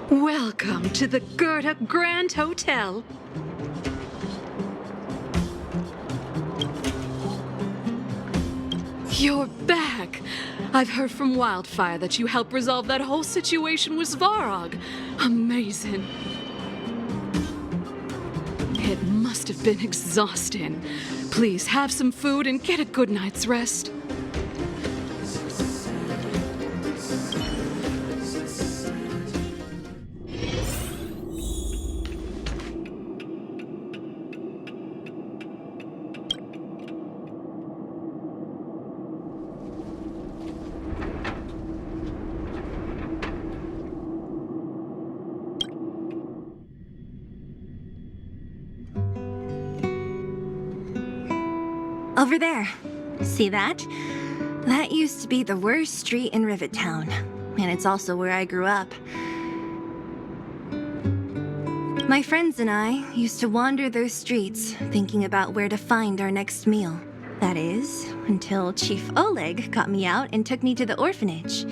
Welcome to the Gerda Grand Hotel. You're back! I've heard from Wildfire that you helped resolve that whole situation with Svarog. Amazing. It must have been exhausting. Please have some food and get a good night's rest. Over there. See that? That used to be the worst street in Rivet Town. And it's also where I grew up. My friends and I used to wander those streets, thinking about where to find our next meal. That is, until Chief Oleg got me out and took me to the orphanage.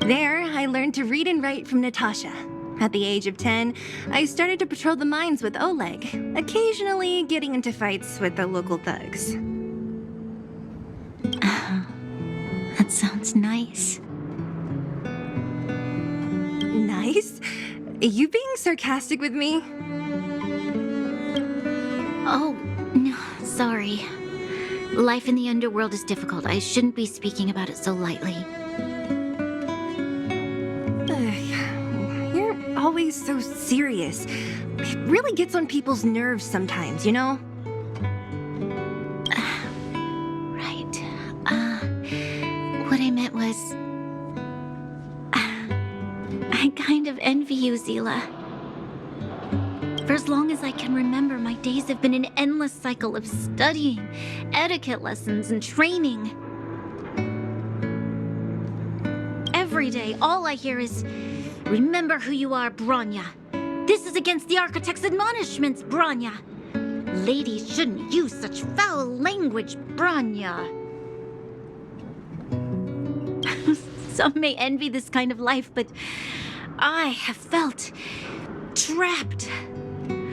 There, I learned to read and write from Natasha. At the age of 10, I started to patrol the mines with Oleg, occasionally getting into fights with the local thugs. That sounds nice. Nice? You being sarcastic with me? Oh, no, sorry. Life in the underworld is difficult. I shouldn't be speaking about it so lightly. Always so serious. It really gets on people's nerves sometimes, you know? Right. What I meant was... I kind of envy you, Zila. For as long as I can remember, my days have been an endless cycle of studying, etiquette lessons, and training. Every day, all I hear is... Remember who you are, Bronya. This is against the Architect's admonishments, Bronya. Ladies shouldn't use such foul language, Bronya. Some may envy this kind of life, but I have felt trapped.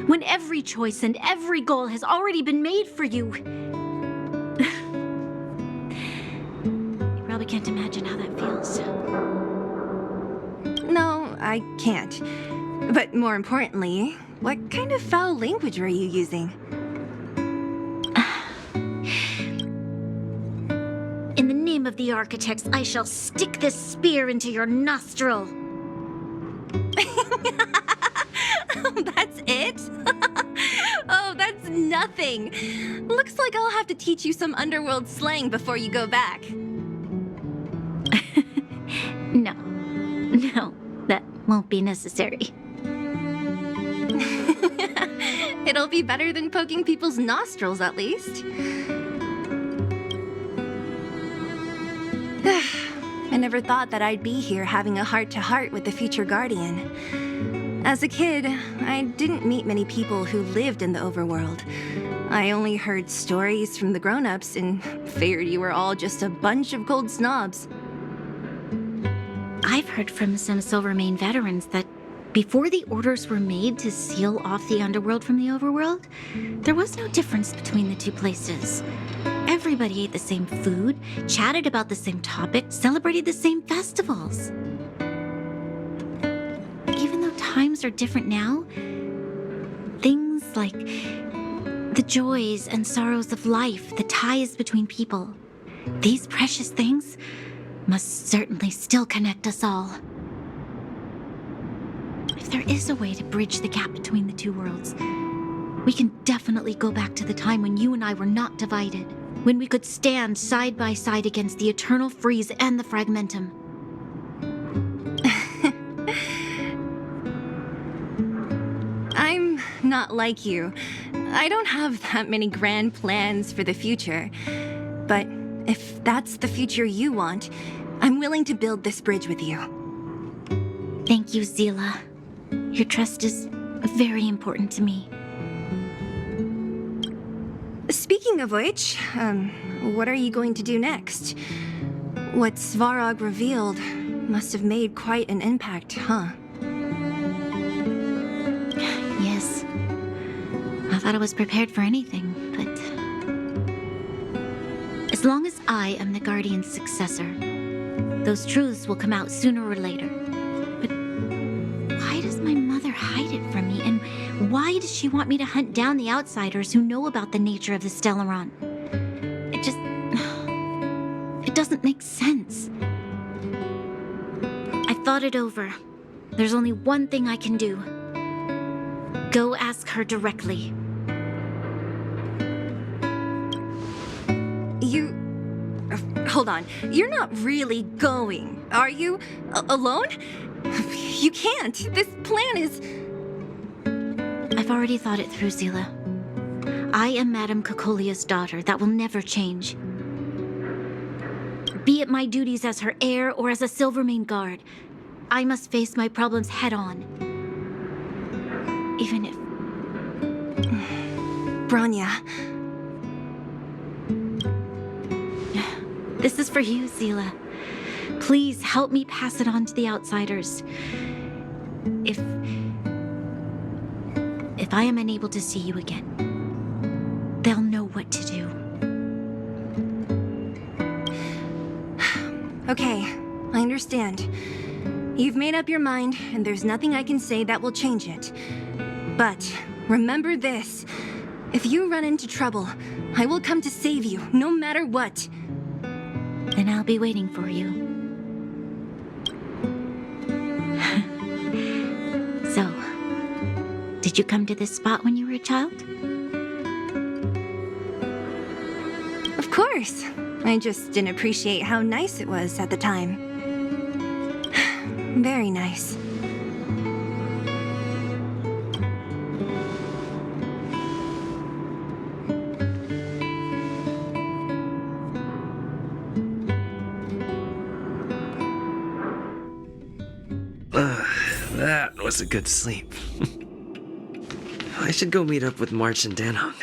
When every choice and every goal has already been made for you. You probably can't imagine how that feels. No, I can't. But more importantly, what kind of foul language are you using? In the name of the Architects, I shall stick this spear into your nostril. Oh, that's it? Oh, that's nothing. Looks like I'll have to teach you some underworld slang before you go back. No, that won't be necessary. It'll be better than poking people's nostrils, at least. I never thought that I'd be here having a heart-to-heart with the future Guardian. As a kid, I didn't meet many people who lived in the overworld. I only heard stories from the grown-ups and figured you were all just a bunch of cold snobs. I've heard from some Silvermane veterans that before the orders were made to seal off the underworld from the overworld, there was no difference between the two places. Everybody ate the same food, chatted about the same topics, celebrated the same festivals. Even though times are different now, things like the joys and sorrows of life, the ties between people, these precious things must certainly still connect us all. If there is a way to bridge the gap between the two worlds, we can definitely go back to the time when you and I were not divided, when we could stand side by side against the Eternal Freeze and the Fragmentum. I'm not like you. I don't have that many grand plans for the future. But If that's the future you want, I'm willing to build this bridge with you. Thank you, Zila. Your trust is very important to me. Speaking of which, what are you going to do next? What Svarog revealed must have made quite an impact, huh? Yes. I thought I was prepared for anything, but... As long as I am the Guardian's successor, those truths will come out sooner or later. But why does my mother hide it from me? And why does she want me to hunt down the outsiders who know about the nature of the Stellaron? It doesn't make sense. I thought it over. There's only one thing I can do. Go ask her directly. Hold on. You're not really going, are you? Alone? You can't. This plan is... I've already thought it through, Zila. I am Madame Cocolia's daughter. That will never change. Be it my duties as her heir or as a Silvermane guard, I must face my problems head-on. Even if... Bronya. This is for you, Zila. Please help me pass it on to the outsiders. If I am unable to see you again, they'll know what to do. Okay, I understand. You've made up your mind, and there's nothing I can say that will change it. But remember this. If you run into trouble, I will come to save you, no matter what. Then I'll be waiting for you. So, did you come to this spot when you were a child? Of course. I just didn't appreciate how nice it was at the time. Very nice. That was a good sleep. I should go meet up with March and Danhong.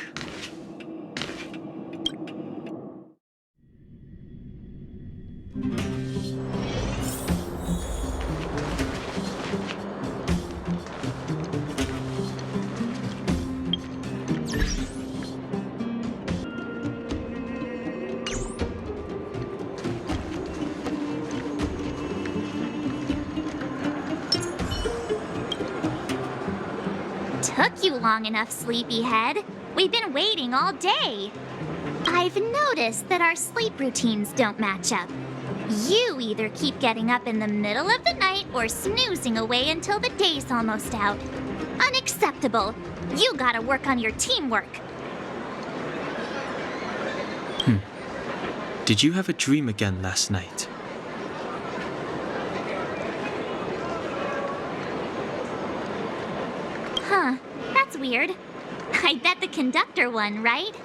Took you long enough, sleepyhead. We've been waiting all day. I've noticed that our sleep routines don't match up. You either keep getting up in the middle of the night or snoozing away until the day's almost out. Unacceptable. You gotta work on your teamwork. Did you have a dream again last night? Huh, that's weird. I bet the conductor won, right?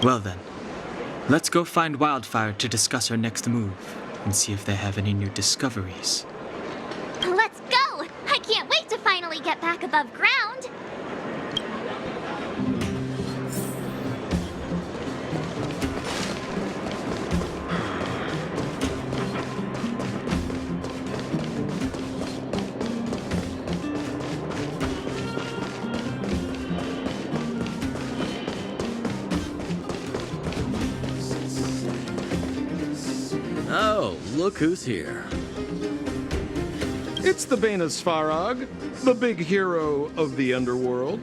Well then, let's go find Wildfire to discuss our next move and see if they have any new discoveries. Let's go! I can't wait to finally get back above ground! Oh, look who's here. It's the Bane of Svarog, the big hero of the underworld.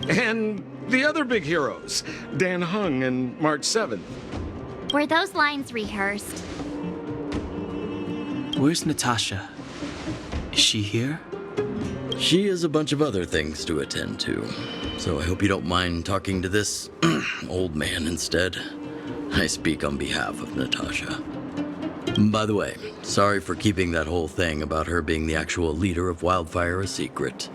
And the other big heroes, Danhong and March 7th. Were those lines rehearsed? Where's Natasha? Is she here? She has a bunch of other things to attend to, so I hope you don't mind talking to this old man instead. I speak on behalf of Natasha. By the way, sorry for keeping that whole thing about her being the actual leader of Wildfire a secret.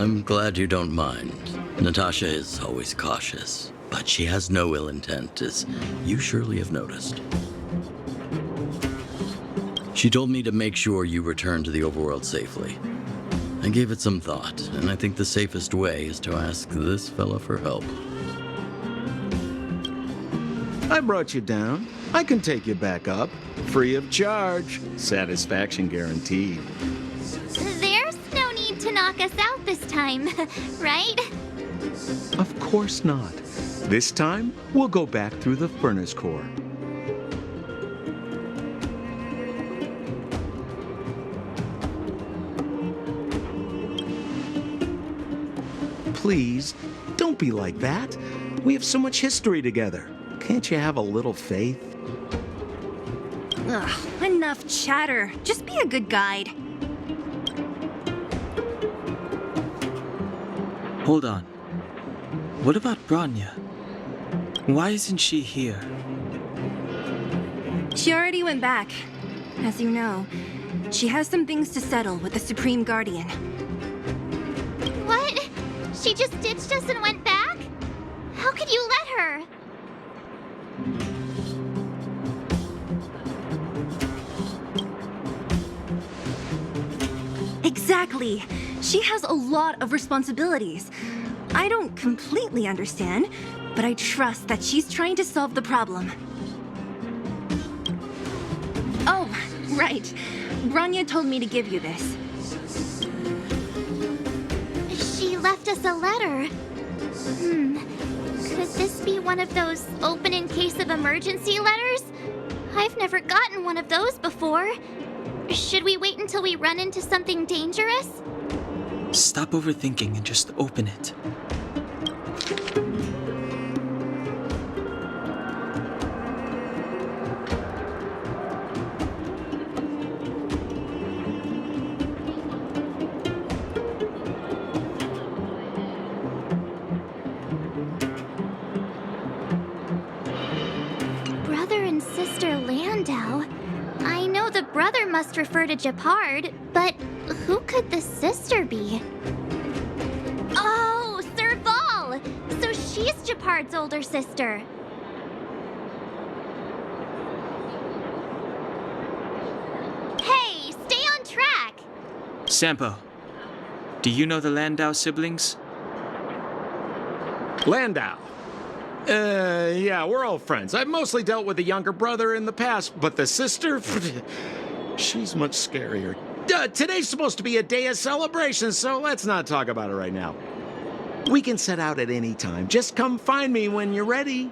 I'm glad you don't mind. Natasha is always cautious, but she has no ill intent, as you surely have noticed. She told me to make sure you return to the overworld safely. I gave it some thought, and I think the safest way is to ask this fella for help. I brought you down. I can take you back up. Free of charge. Satisfaction guaranteed. There's no need to knock us out this time, right? Of course not. This time, we'll go back through the furnace core. Please, don't be like that. We have so much history together. Can't you have a little faith? Ugh, enough chatter. Just be a good guide. Hold on. What about Bronya? Why isn't she here? She already went back. As you know, she has some things to settle with the Supreme Guardian. What? She just ditched us and went back? How could you let her? Exactly. She has a lot of responsibilities. I don't completely understand, but I trust that she's trying to solve the problem. Oh, right. Bronya told me to give you this. She left us a letter. Could this be one of those open in case of emergency letters? I've never gotten one of those before. Should we wait until we run into something dangerous? Stop overthinking and just open it. Brother and sister Landau. I know the brother must refer to Japard, but who could the sister be? Oh, Serval! So she's Japard's older sister. Hey, stay on track! Sampo, do you know the Landau siblings? Landau. Yeah, we're all friends. I've mostly dealt with the younger brother in the past, but the sister, she's much scarier. Today's supposed to be a day of celebration, so let's not talk about it right now. We can set out at any time. Just come find me when you're ready.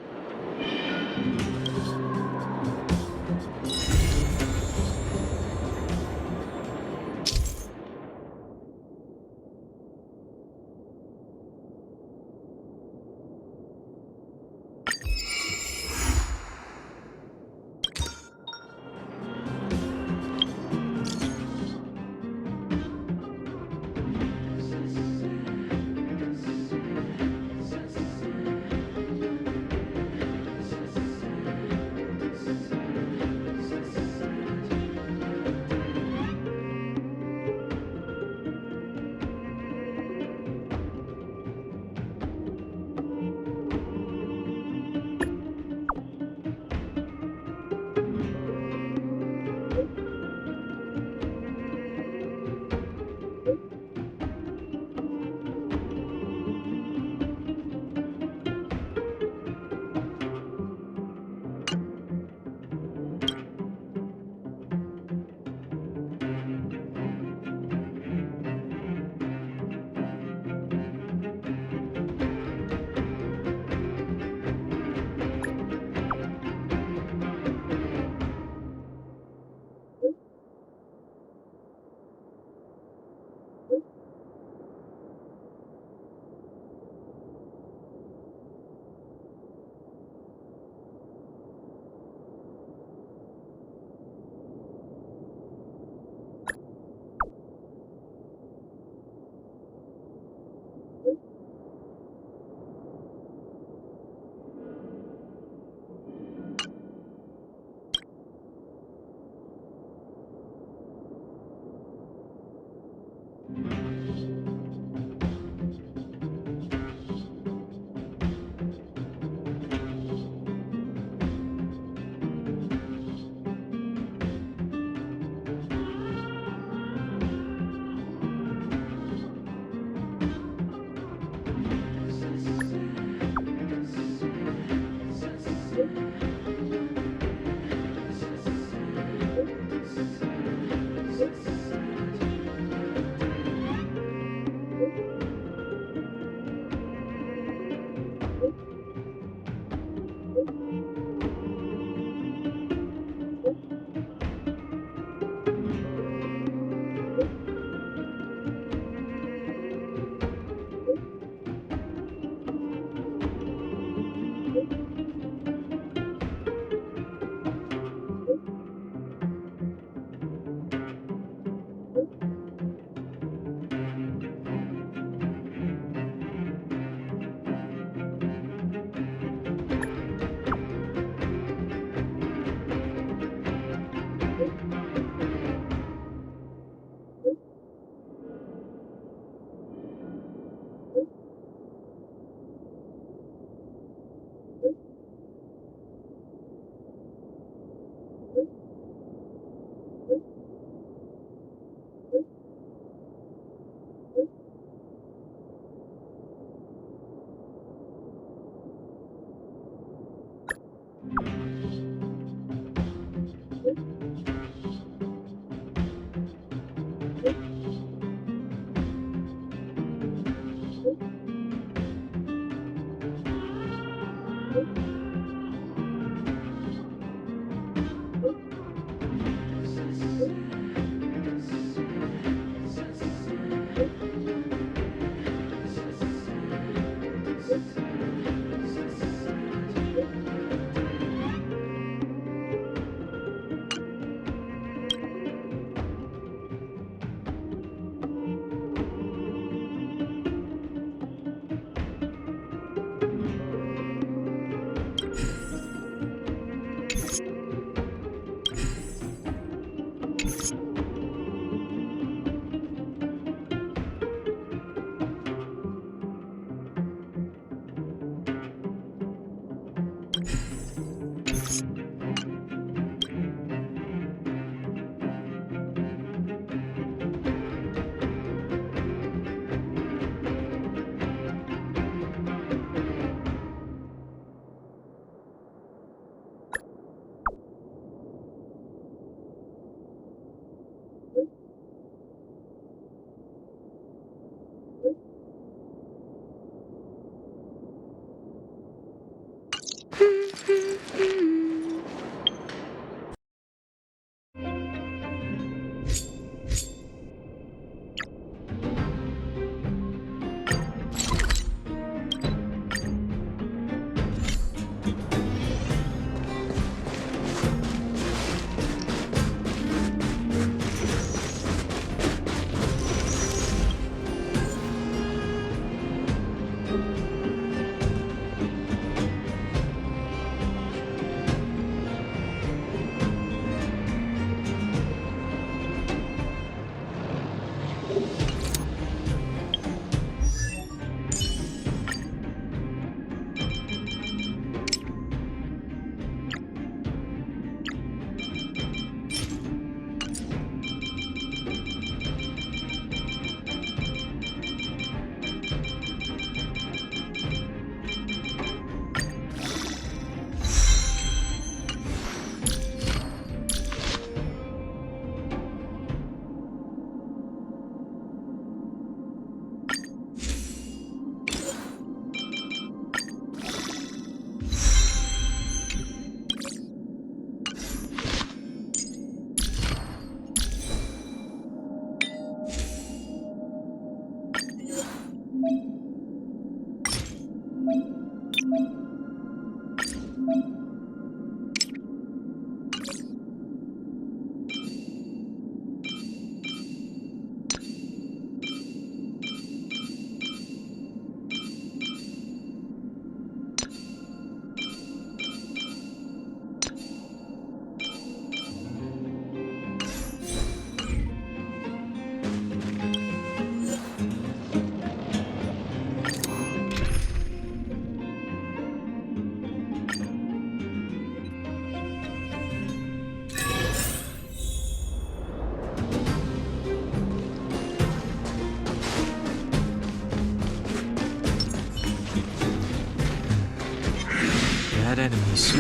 that enemies.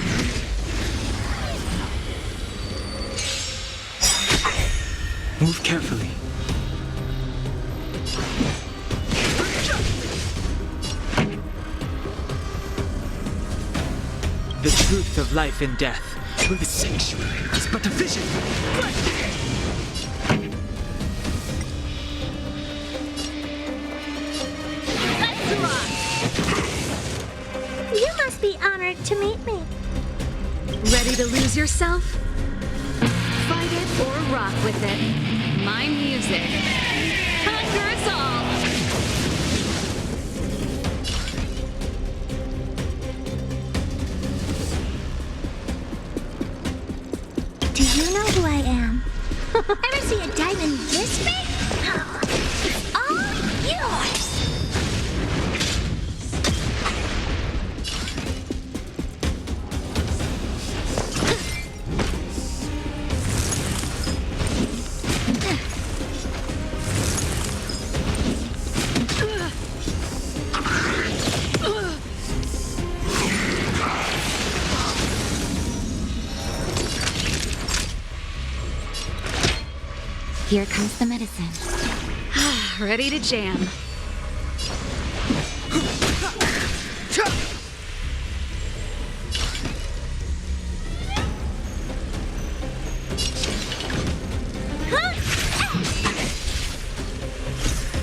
Move carefully. The truth of life and death, where the sanctuary is but a vision. You must be honored to meet me. Ready to lose yourself? Fight it or rock with it. My music. Conquer us all! Do you know who I am? Ever see a diamond this big? It's all yours! Here comes the medicine. Ready to jam.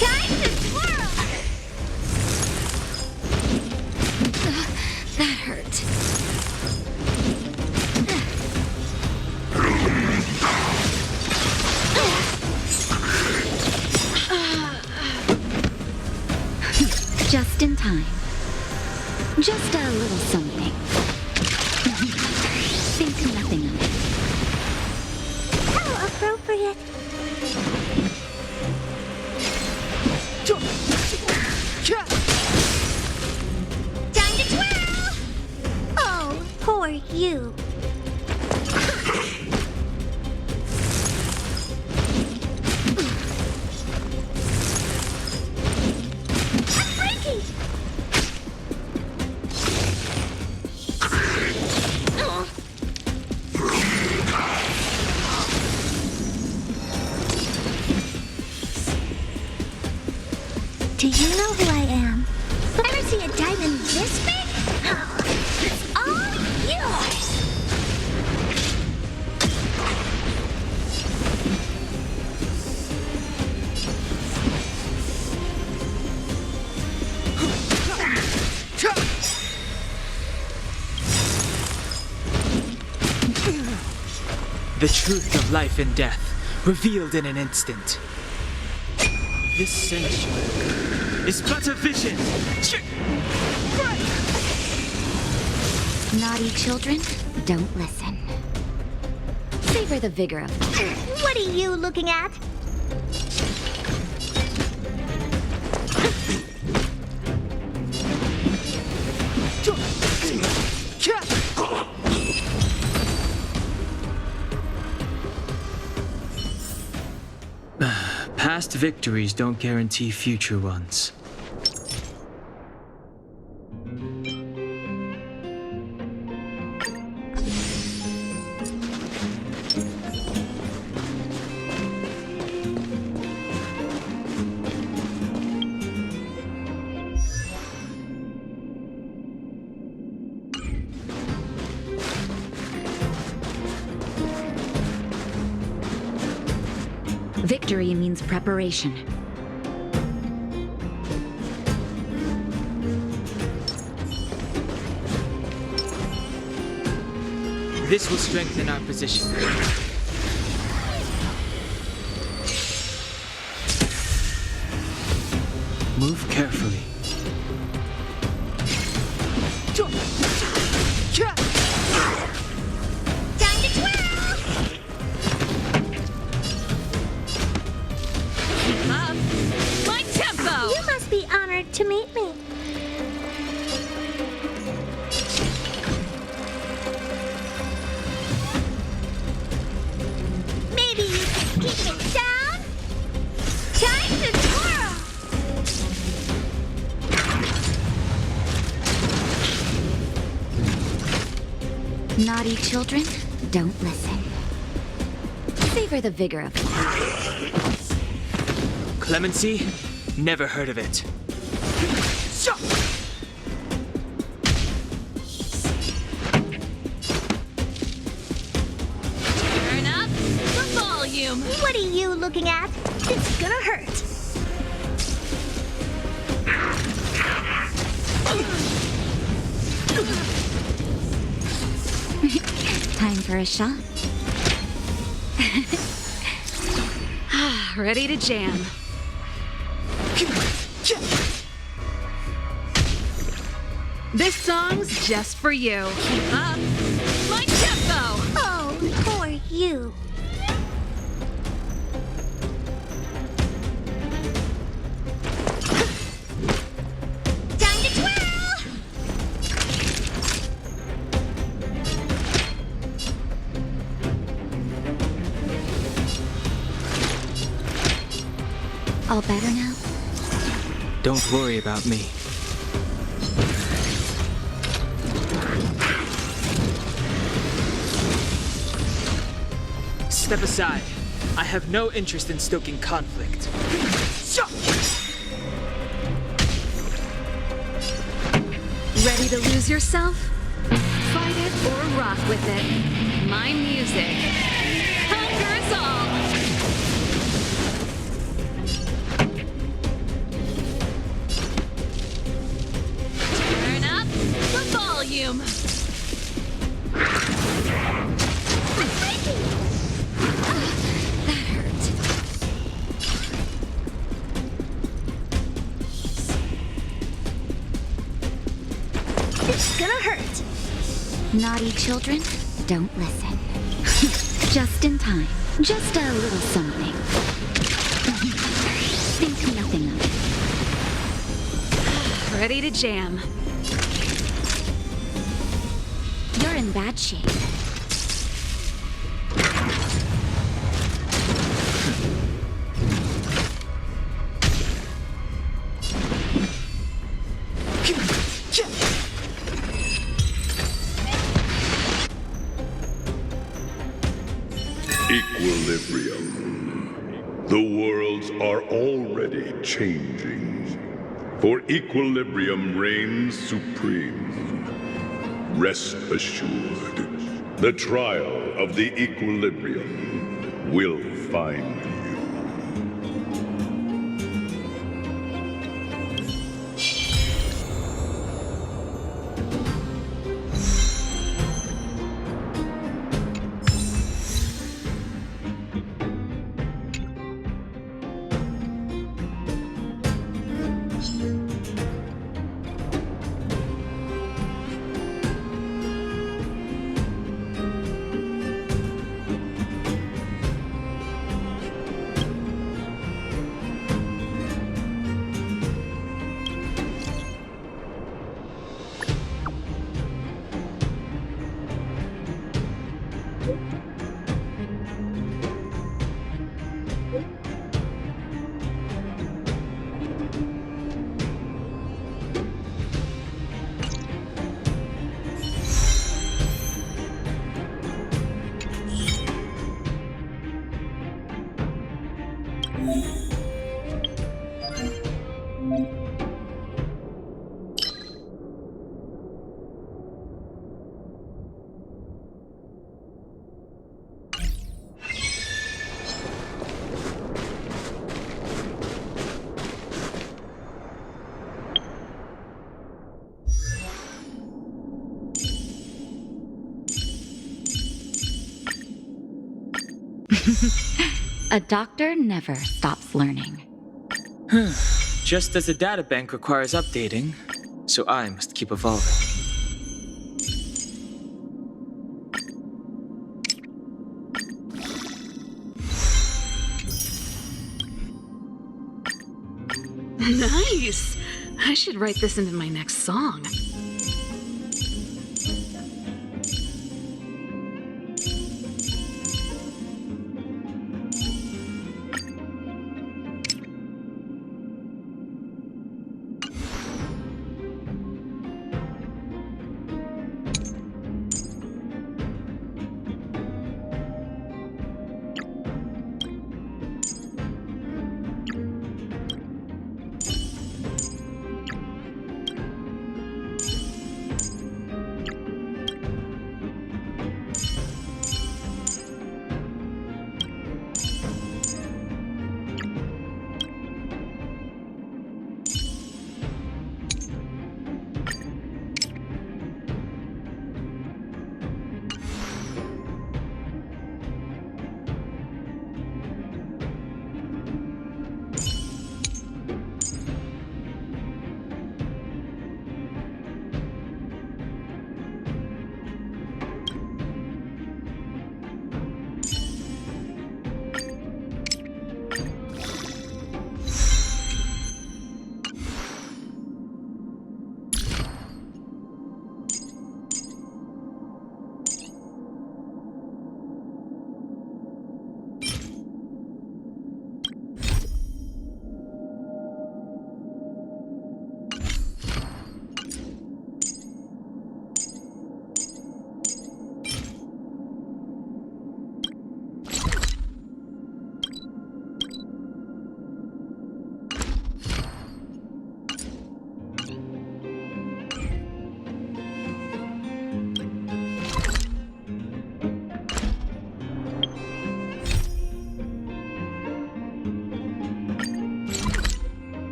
Time to twirl! That hurt. Just in time. Just a little something. Think nothing of it. How appropriate. Time to twirl! Oh, poor you. Do you know who I am? Ever see a diamond this big? It's all yours! The truth of life and death, revealed in an instant. This sanctuary is but a vision. Naughty children, don't listen. Savor the vigor of them. What are you looking at? Past victories don't guarantee future ones. Victory means preparation. This will strengthen our position. Move carefully. Time to twirl! Keep up. My tempo! You must be honored to meet me. Maybe you can keep it down? Time to twirl! Naughty children, don't listen. Savor the vigor of life. Clemency? Never heard of it. Turn up the volume. What are you looking at? It's gonna hurt. Time for a shot. Ready to jam. This song's just for you. Keep up my tempo. Oh, poor you. Time to twirl! All better now? Don't worry about me. Step aside. I have no interest in stoking conflict. Ready to lose yourself? Fight it or rock with it. My music. Conquer us all. Turn up the volume. It's gonna hurt. Naughty children, don't listen. Just in time. Just a little something. Think nothing of it. Ready to jam. You're in bad shape. Equilibrium. The worlds are already changing. For equilibrium reigns supreme. Rest assured, the trial of the equilibrium will find you. A doctor never stops learning. Just as the databank requires updating, so I must keep evolving. Nice! I should write this into my next song.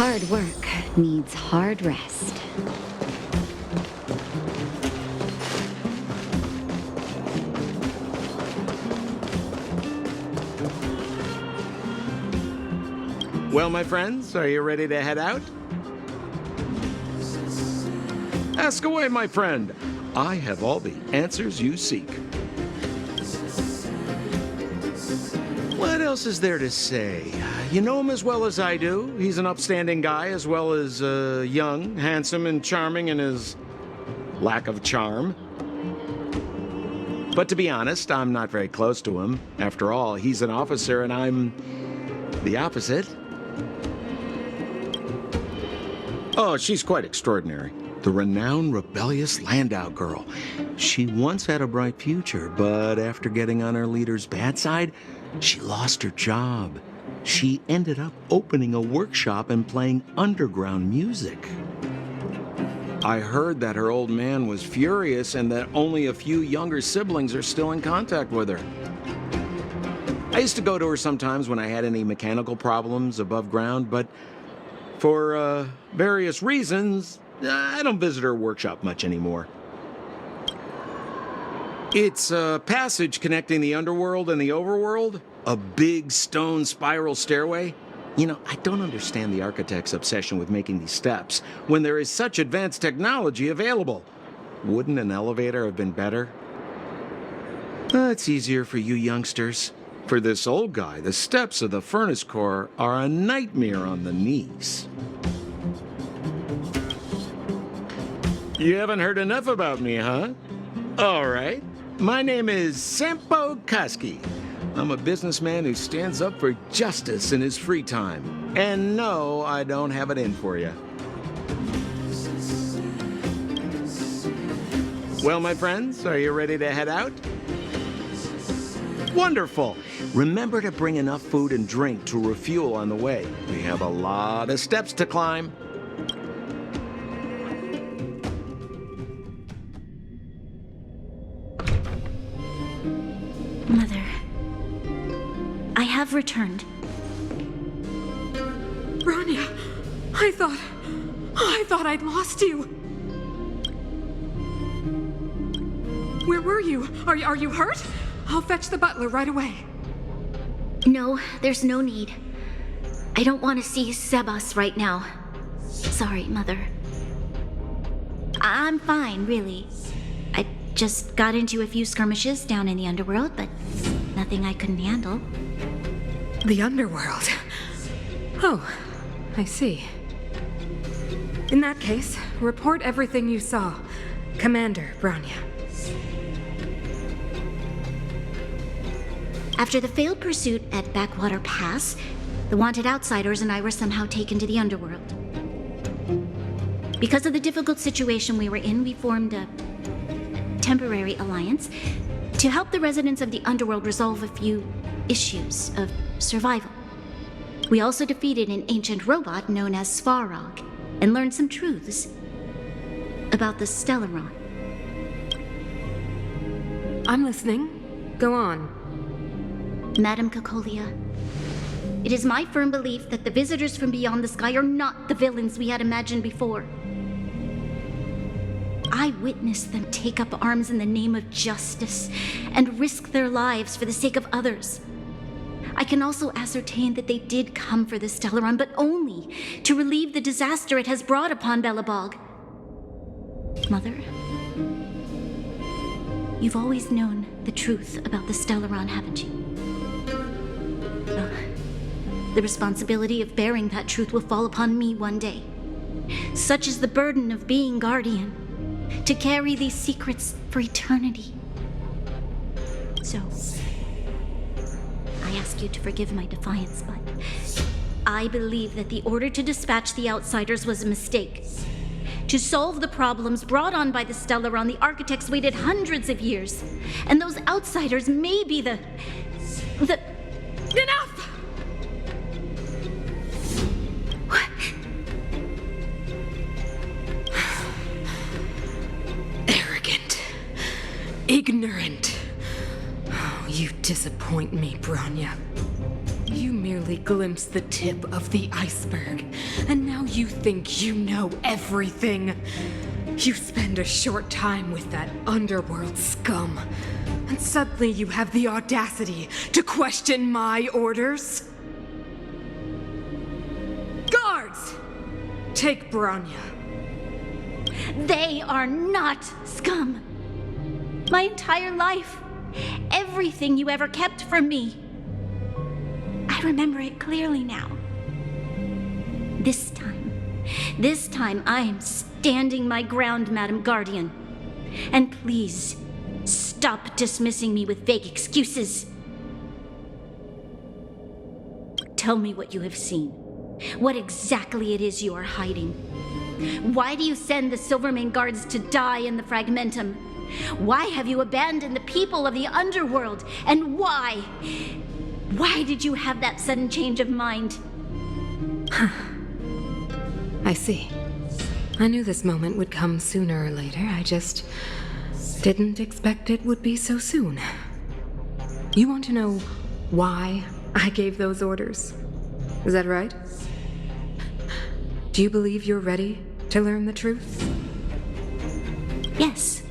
Hard work needs hard rest. Well, my friends, are you ready to head out? Ask away, my friend. I have all the answers you seek. What else is there to say? You know him as well as I do. He's an upstanding guy, as well as young, handsome, and charming in his lack of charm. But to be honest, I'm not very close to him. After all, he's an officer and I'm the opposite. Oh, she's quite extraordinary. The renowned rebellious Landau girl. She once had a bright future, but after getting on her leader's bad side, she lost her job. She ended up opening a workshop and playing underground music. I heard that her old man was furious and that only a few younger siblings are still in contact with her. I used to go to her sometimes when I had any mechanical problems above ground, but for various reasons, I don't visit her workshop much anymore. It's a passage connecting the underworld and the overworld, a big stone spiral stairway. You know, I don't understand the architect's obsession with making these steps when there is such advanced technology available. Wouldn't an elevator have been better? It's easier for you youngsters. For this old guy, the steps of the furnace core are a nightmare on the knees. You haven't heard enough about me, huh? All right. My name is Sampo Kaski. I'm a businessman who stands up for justice in his free time. And no, I don't have it in for you. Well, my friends, are you ready to head out? Wonderful. Remember to bring enough food and drink to refuel on the way. We have a lot of steps to climb. Mother, I have returned. Bronya, I thought I'd lost you. Where were you? Are you hurt? I'll fetch the butler right away. No, there's no need. I don't want to see Sebas right now. Sorry, Mother. I'm fine, really. I just got into a few skirmishes down in the underworld, but nothing I couldn't handle. The underworld? Oh, I see. In that case, report everything you saw. Commander Bronya. After the failed pursuit at Backwater Pass, the wanted outsiders and I were somehow taken to the underworld. Because of the difficult situation we were in, we formed a temporary alliance to help the residents of the underworld resolve a few issues of survival. We also defeated an ancient robot known as Svarog and learned some truths about the Stellaron. I'm listening. Go on. Madam Cacolia, it is my firm belief that the visitors from beyond the sky are not the villains we had imagined before. I witnessed them take up arms in the name of justice and risk their lives for the sake of others. I can also ascertain that they did come for the Stellaron, but only to relieve the disaster it has brought upon Belobog. Mother, you've always known the truth about the Stellaron, haven't you? Well, the responsibility of bearing that truth will fall upon me one day. Such is the burden of being guardian, to carry these secrets for eternity. So, I ask you to forgive my defiance, but I believe that the order to dispatch the outsiders was a mistake. To solve the problems brought on by the Stellaron, the architects waited hundreds of years. And those outsiders may be the... Enough! Arrogant. Ignorant. Oh, you disappoint me, Bronya. You merely glimpsed the tip of the iceberg, and now you think you know everything. You spend a short time with that underworld scum, and suddenly you have the audacity to question my orders? Guards! Take Bronya. They are not scum. My entire life, everything you ever kept from me. I remember it clearly now. This time I am standing my ground, Madam Guardian. And please, stop dismissing me with vague excuses. Tell me what you have seen. What exactly it is you are hiding. Why do you send the Silvermane guards to die in the Fragmentum? Why have you abandoned the people of the underworld? And why? Why did you have that sudden change of mind? I see. I knew this moment would come sooner or later. I just didn't expect it would be so soon. You want to know why I gave those orders? Is that right? Do you believe you're ready to learn the truth? Yes.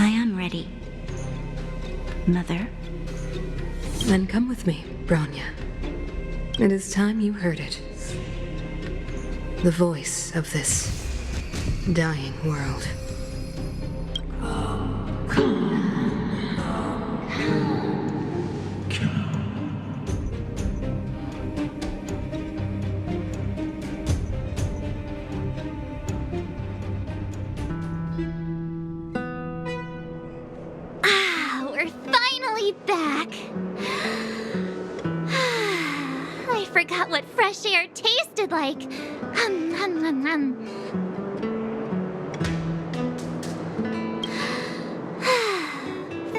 I am ready, Mother. Then come with me, Bronya. It is time you heard it. The voice of this dying world. We're finally back. I forgot what fresh air tasted like.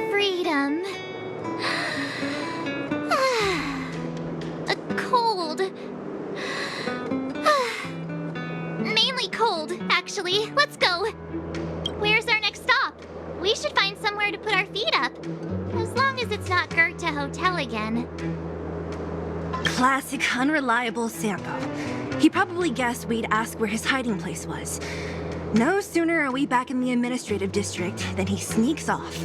Freedom. A cold. Mainly cold, actually. Let's go. Where's our next stop? We should find somewhere to put our feet up. As long as it's not Goethe Hotel again. Classic unreliable Sampo. He probably guessed we'd ask where his hiding place was. No sooner are we back in the administrative district than he sneaks off.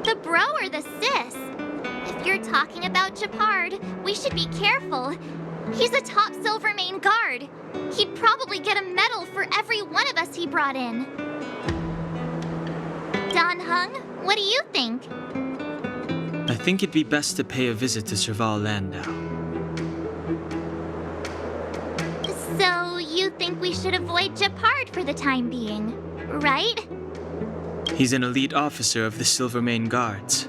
The bro or the sis? If you're talking about Japard, we should be careful. He's a top Silvermane guard. He'd probably get a medal for every one of us he brought in. Don Hung, what do you think? I think it'd be best to pay a visit to Serval Landau. So you think we should avoid Japard for the time being, right? He's an elite officer of the Silvermane Guards.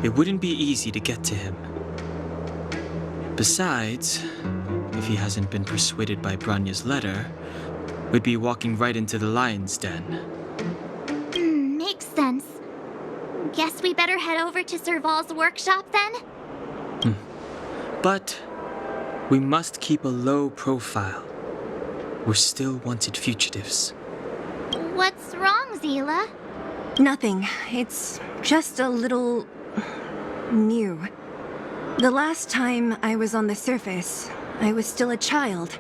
It wouldn't be easy to get to him. Besides, if he hasn't been persuaded by Bronya's letter, we'd be walking right into the lion's den. Makes sense. Guess we better head over to Serval's workshop then? But we must keep a low profile. We're still wanted fugitives. What's wrong, Zila? Nothing. It's just a little new. The last time I was on the surface, I was still a child.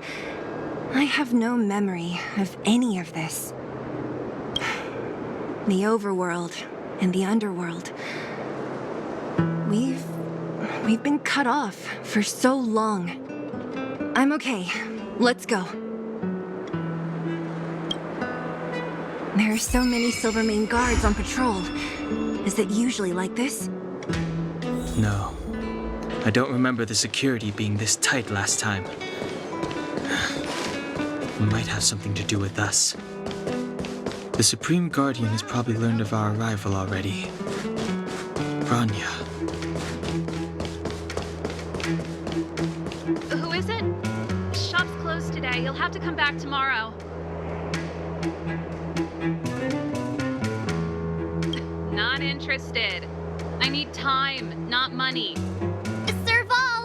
I have no memory of any of this. The overworld and the underworld. We've been cut off for so long. I'm okay. Let's go. There are so many Silvermane guards on patrol. Is it usually like this? No. I don't remember the security being this tight last time. It might have something to do with us. The Supreme Guardian has probably learned of our arrival already. Bronya. Who is it? Shop's closed today. You'll have to come back tomorrow. Not interested. I need time, not money. Serval!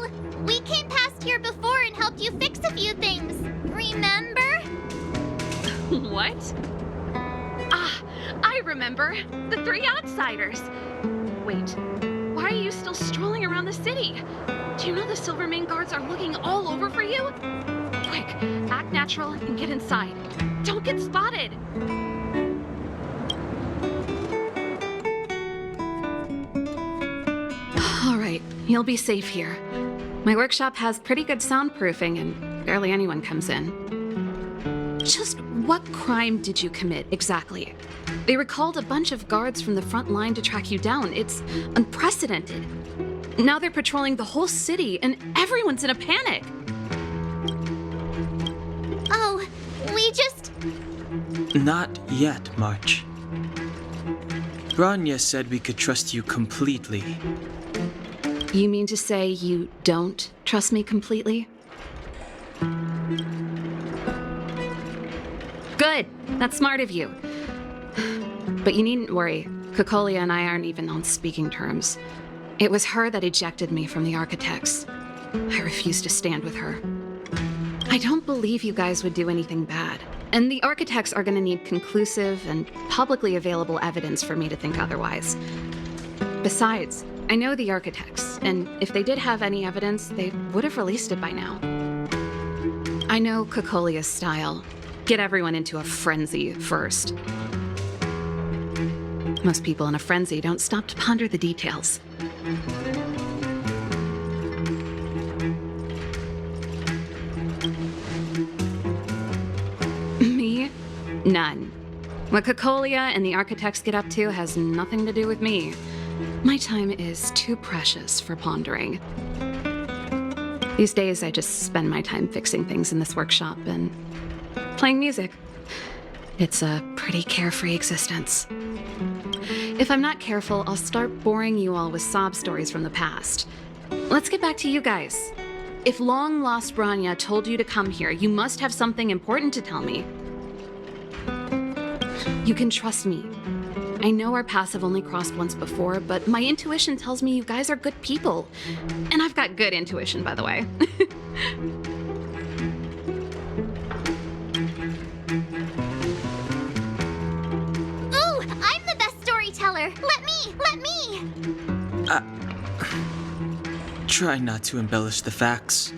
here before and helped you fix a few things. Remember? What? Ah, I remember. The three outsiders. Wait, why are you still strolling around the city? Do you know the Silvermane guards are looking all over for you? Quick, act natural and get inside. Don't get spotted. All right, you'll be safe here. My workshop has pretty good soundproofing and barely anyone comes in. Just what crime did you commit exactly? They recalled a bunch of guards from the front line to track you down. It's unprecedented. Now they're patrolling the whole city and everyone's in a panic. Oh, we just... Not yet, March. Bronya said we could trust you completely. You mean to say you don't trust me completely? Good. That's smart of you. But you needn't worry. Cacolia and I aren't even on speaking terms. It was her that ejected me from the Architects. I refuse to stand with her. I don't believe you guys would do anything bad. And the Architects are going to need conclusive and publicly available evidence for me to think otherwise. Besides, I know the Architects, and if they did have any evidence, they would have released it by now. I know Cacolia's style. Get everyone into a frenzy first. Most people in a frenzy don't stop to ponder the details. Me? None. What Cacolia and the Architects get up to has nothing to do with me. My time is too precious for pondering. These days, I just spend my time fixing things in this workshop and playing music. It's a pretty carefree existence. If I'm not careful, I'll start boring you all with sob stories from the past. Let's get back to you guys. If long-lost Bronya told you to come here, you must have something important to tell me. You can trust me. I know our paths have only crossed once before, but my intuition tells me you guys are good people. And I've got good intuition, by the way. Ooh, I'm the best storyteller. Let me. Try not to embellish the facts.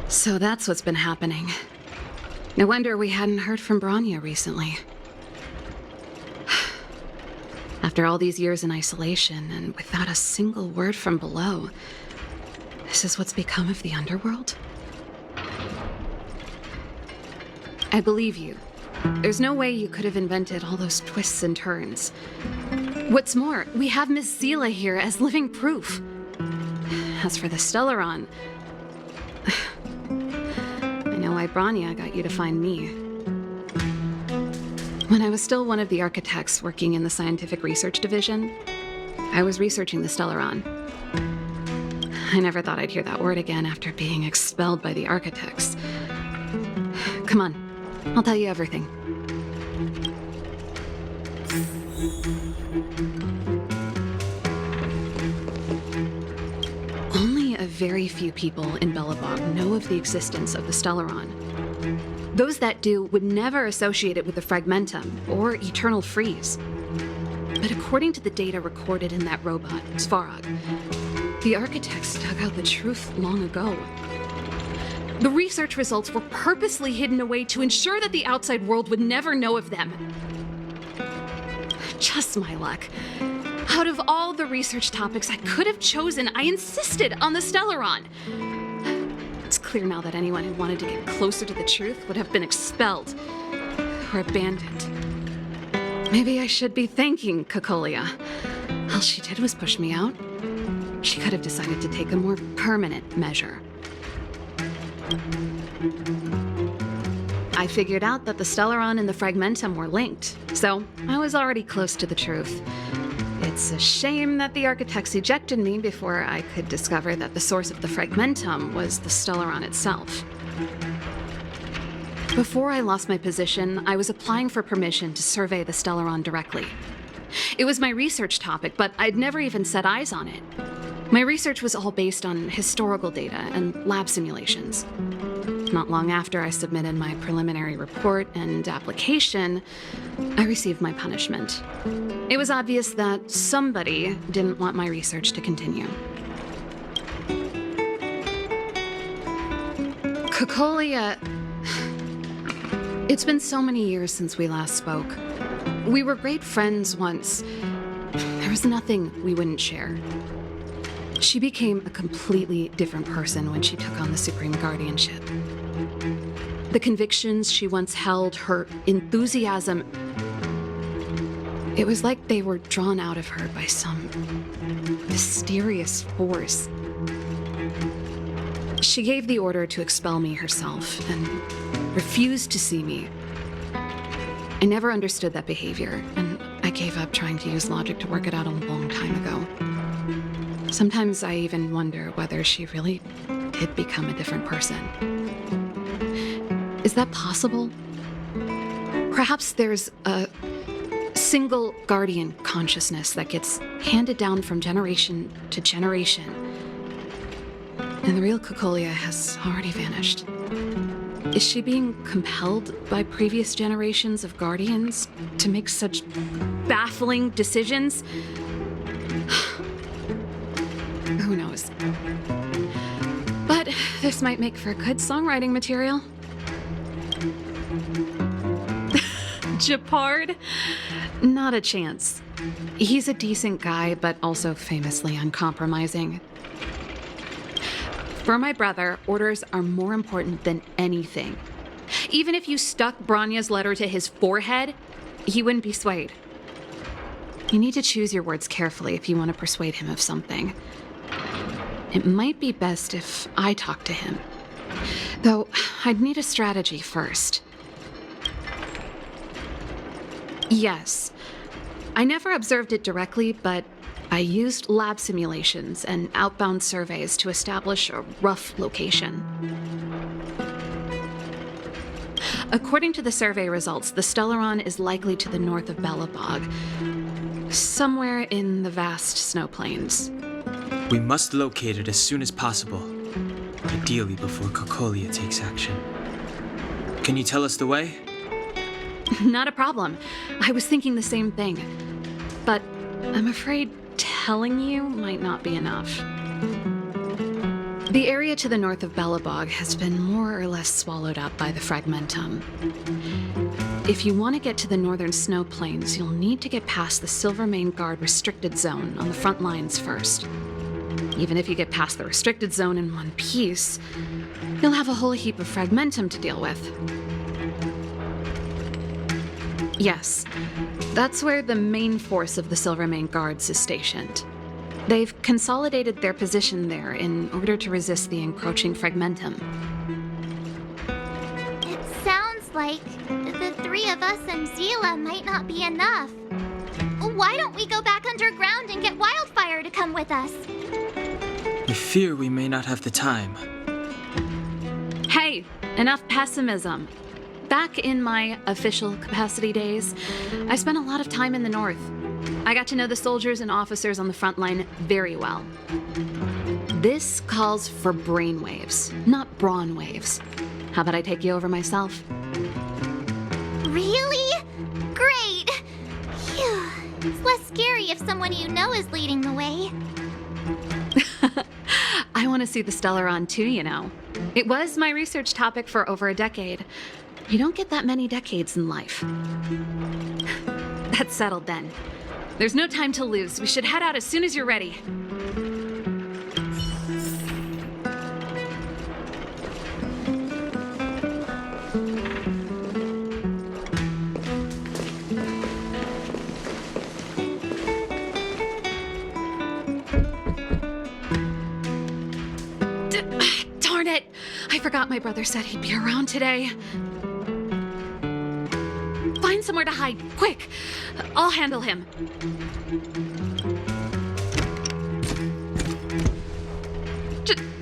So that's what's been happening. No wonder we hadn't heard from Bronya recently. After all these years in isolation and without a single word from below, this is what's become of the underworld? I believe you. There's no way you could have invented all those twists and turns. What's more, we have Miss Zila here as living proof. As for the Stellaron, I know why Bronya got you to find me. When I was still one of the Architects working in the Scientific Research Division, I was researching the Stellaron. I never thought I'd hear that word again after being expelled by the Architects. Come on, I'll tell you everything. Only a very few people in Belobog know of the existence of the Stellaron. Those that do would never associate it with the Fragmentum or Eternal Freeze. But according to the data recorded in that robot, Svarog, the Architects dug out the truth long ago. The research results were purposely hidden away to ensure that the outside world would never know of them. Just my luck. Out of all the research topics I could have chosen, I insisted on the Stellaron. It's clear now that anyone who wanted to get closer to the truth would have been expelled or abandoned. Maybe I should be thanking Cacolia. All she did was push me out. She could have decided to take a more permanent measure. I figured out that the Stellaron and the Fragmentum were linked, so I was already close to the truth. It's a shame that the architects ejected me before I could discover that the source of the fragmentum was the Stellaron itself. Before I lost my position, I was applying for permission to survey the Stellaron directly. It was my research topic, but I'd never even set eyes on it. My research was all based on historical data and lab simulations. Not long after I submitted my preliminary report and application, I received my punishment. It was obvious that somebody didn't want my research to continue. Caelus, it's been so many years since we last spoke. We were great friends once. There was nothing we wouldn't share. She became a completely different person when she took on the Supreme Guardianship. The convictions she once held, her enthusiasm, it was like they were drawn out of her by some mysterious force. She gave the order to expel me herself and refused to see me. I never understood that behavior, and I gave up trying to use logic to work it out a long time ago. Sometimes I even wonder whether she really did become a different person. Is that possible? Perhaps there's a single guardian consciousness that gets handed down from generation to generation, and the real Caelus has already vanished. Is she being compelled by previous generations of guardians to make such baffling decisions? Who knows? But this might make for good songwriting material. Japard? Not a chance. He's a decent guy, but also famously uncompromising. For my brother, orders are more important than anything. Even if you stuck Branya's letter to his forehead, he wouldn't be swayed. You need to choose your words carefully if you want to persuade him of something. It might be best if I talk to him. Though, I'd need a strategy first. Yes. I never observed it directly, but I used lab simulations and outbound surveys to establish a rough location. According to the survey results, the Stellaron is likely to the north of Belobog, somewhere in the vast snow plains. We must locate it as soon as possible, ideally before Caelus takes action. Can you tell us the way? Not a problem. I was thinking the same thing. But I'm afraid telling you might not be enough. The area to the north of Belobog has been more or less swallowed up by the fragmentum. If you want to get to the northern snow plains, you'll need to get past the Silvermane Guard restricted zone on the front lines first. Even if you get past the restricted zone in one piece, you'll have a whole heap of fragmentum to deal with. Yes, that's where the main force of the Silvermane Guards is stationed. They've consolidated their position there in order to resist the encroaching fragmentum. It sounds like the three of us and Zila might not be enough. Why don't we go back underground and get Wildfire to come with us? We fear we may not have the time. Hey, enough pessimism. Back in my official capacity days, I spent a lot of time in the north. I got to know the soldiers and officers on the front line very well. This calls for brainwaves, not brawn waves. How about I take you over myself? Really? Great! Phew. It's less scary if someone you know is leading the way. I want to see the Stellaron too, you know. It was my research topic for over a decade. You don't get that many decades in life. That's settled then. There's no time to lose. We should head out as soon as you're ready. Darn it! I forgot my brother said he'd be around today. find somewhere to hide, quick. I'll handle him.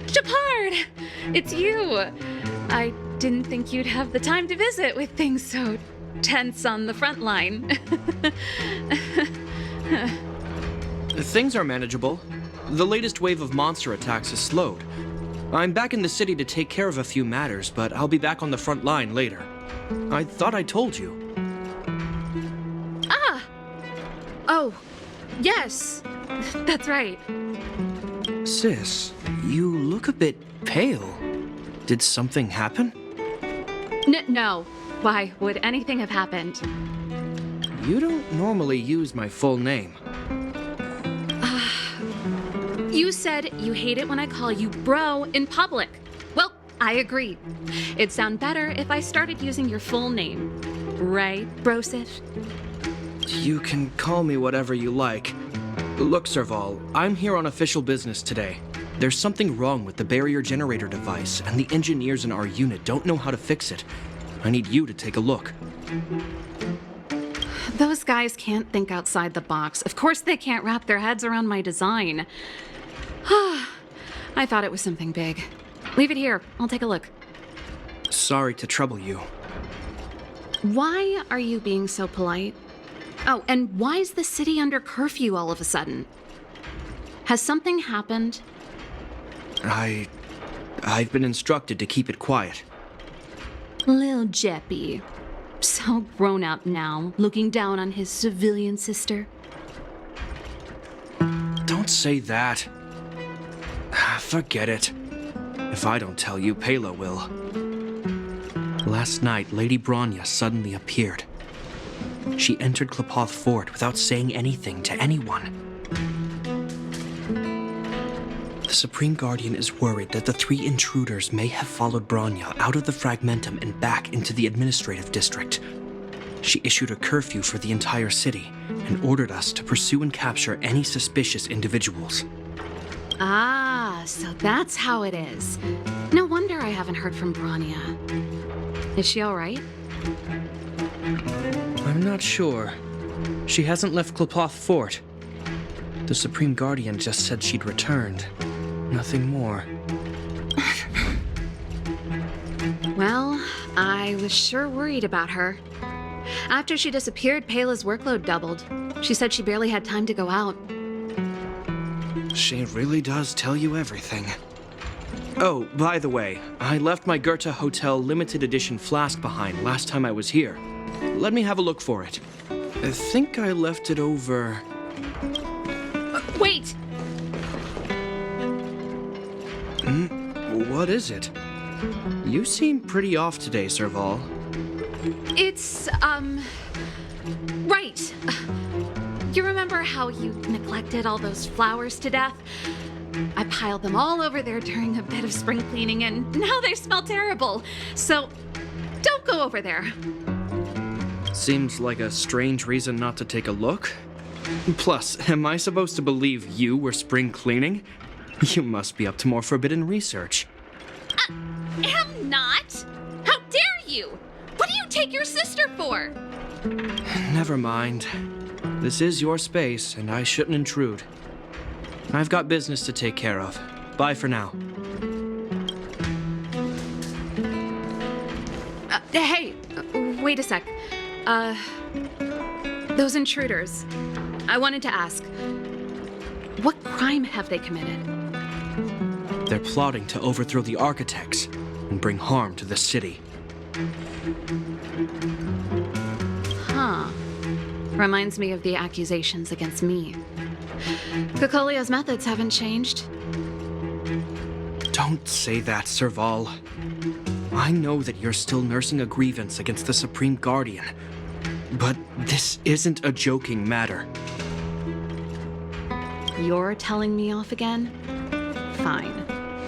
Shepard! It's you. I didn't think you'd have the time to visit with things so tense on the front line. Things are manageable. The latest wave of monster attacks has slowed. I'm back in the city to take care of a few matters, but I'll be back on the front line later. I thought I told you. Ah! Oh, yes. That's right. Sis, you look a bit pale. Did something happen? No. Why would anything have happened? You don't normally use my full name. You said you hate it when I call you bro in public. Well, I agree. It'd sound better if I started using your full name. Right, Brosif? You can call me whatever you like. Look, Serval, I'm here on official business today. There's something wrong with the barrier generator device, and the engineers in our unit don't know how to fix it. I need you to take a look. Those guys can't think outside the box. Of course they can't wrap their heads around my design. I thought it was something big. Leave it here. I'll take a look. Sorry to trouble you. Why are you being so polite? Oh, and why is the city under curfew all of a sudden? Has something happened? I've been instructed to keep it quiet. Lil Jeppy. So grown up now, looking down on his civilian sister. Don't say that. Forget it. If I don't tell you, Pela will. Last night, Lady Bronya suddenly appeared. She entered Klepoth Fort without saying anything to anyone. The Supreme Guardian is worried that the 3 intruders may have followed Bronya out of the Fragmentum and back into the administrative district. She issued a curfew for the entire city and ordered us to pursue and capture any suspicious individuals. Ah, so that's how it is. No wonder I haven't heard from Bronya. Is she all right? I'm not sure. She hasn't left Klepoth Fort. The Supreme Guardian just said she'd returned. Nothing more. Well, I was sure worried about her. After she disappeared, Pela's workload doubled. She said she barely had time to go out. She really does tell you everything. Oh, by the way, I left my Goethe Hotel limited edition flask behind last time I was here. Let me have a look for it. I think I left it over... Wait! What is it? You seem pretty off today, Serval. It's, right. You remember how you neglected all those flowers to death? I piled them all over there during a bit of spring cleaning, and now they smell terrible. So, don't go over there. Seems like a strange reason not to take a look. Plus, am I supposed to believe you were spring cleaning? You must be up to more forbidden research. Am not? How dare you? What do you take your sister for? Never mind. This is your space, and I shouldn't intrude. I've got business to take care of. Bye for now. Hey, wait a sec. Those intruders. I wanted to ask, what crime have they committed? They're plotting to overthrow the architects and bring harm to the city. Huh. Reminds me of the accusations against me. Caecilia's methods haven't changed. Don't say that, Serval. I know that you're still nursing a grievance against the Supreme Guardian, but this isn't a joking matter. You're telling me off again? Fine.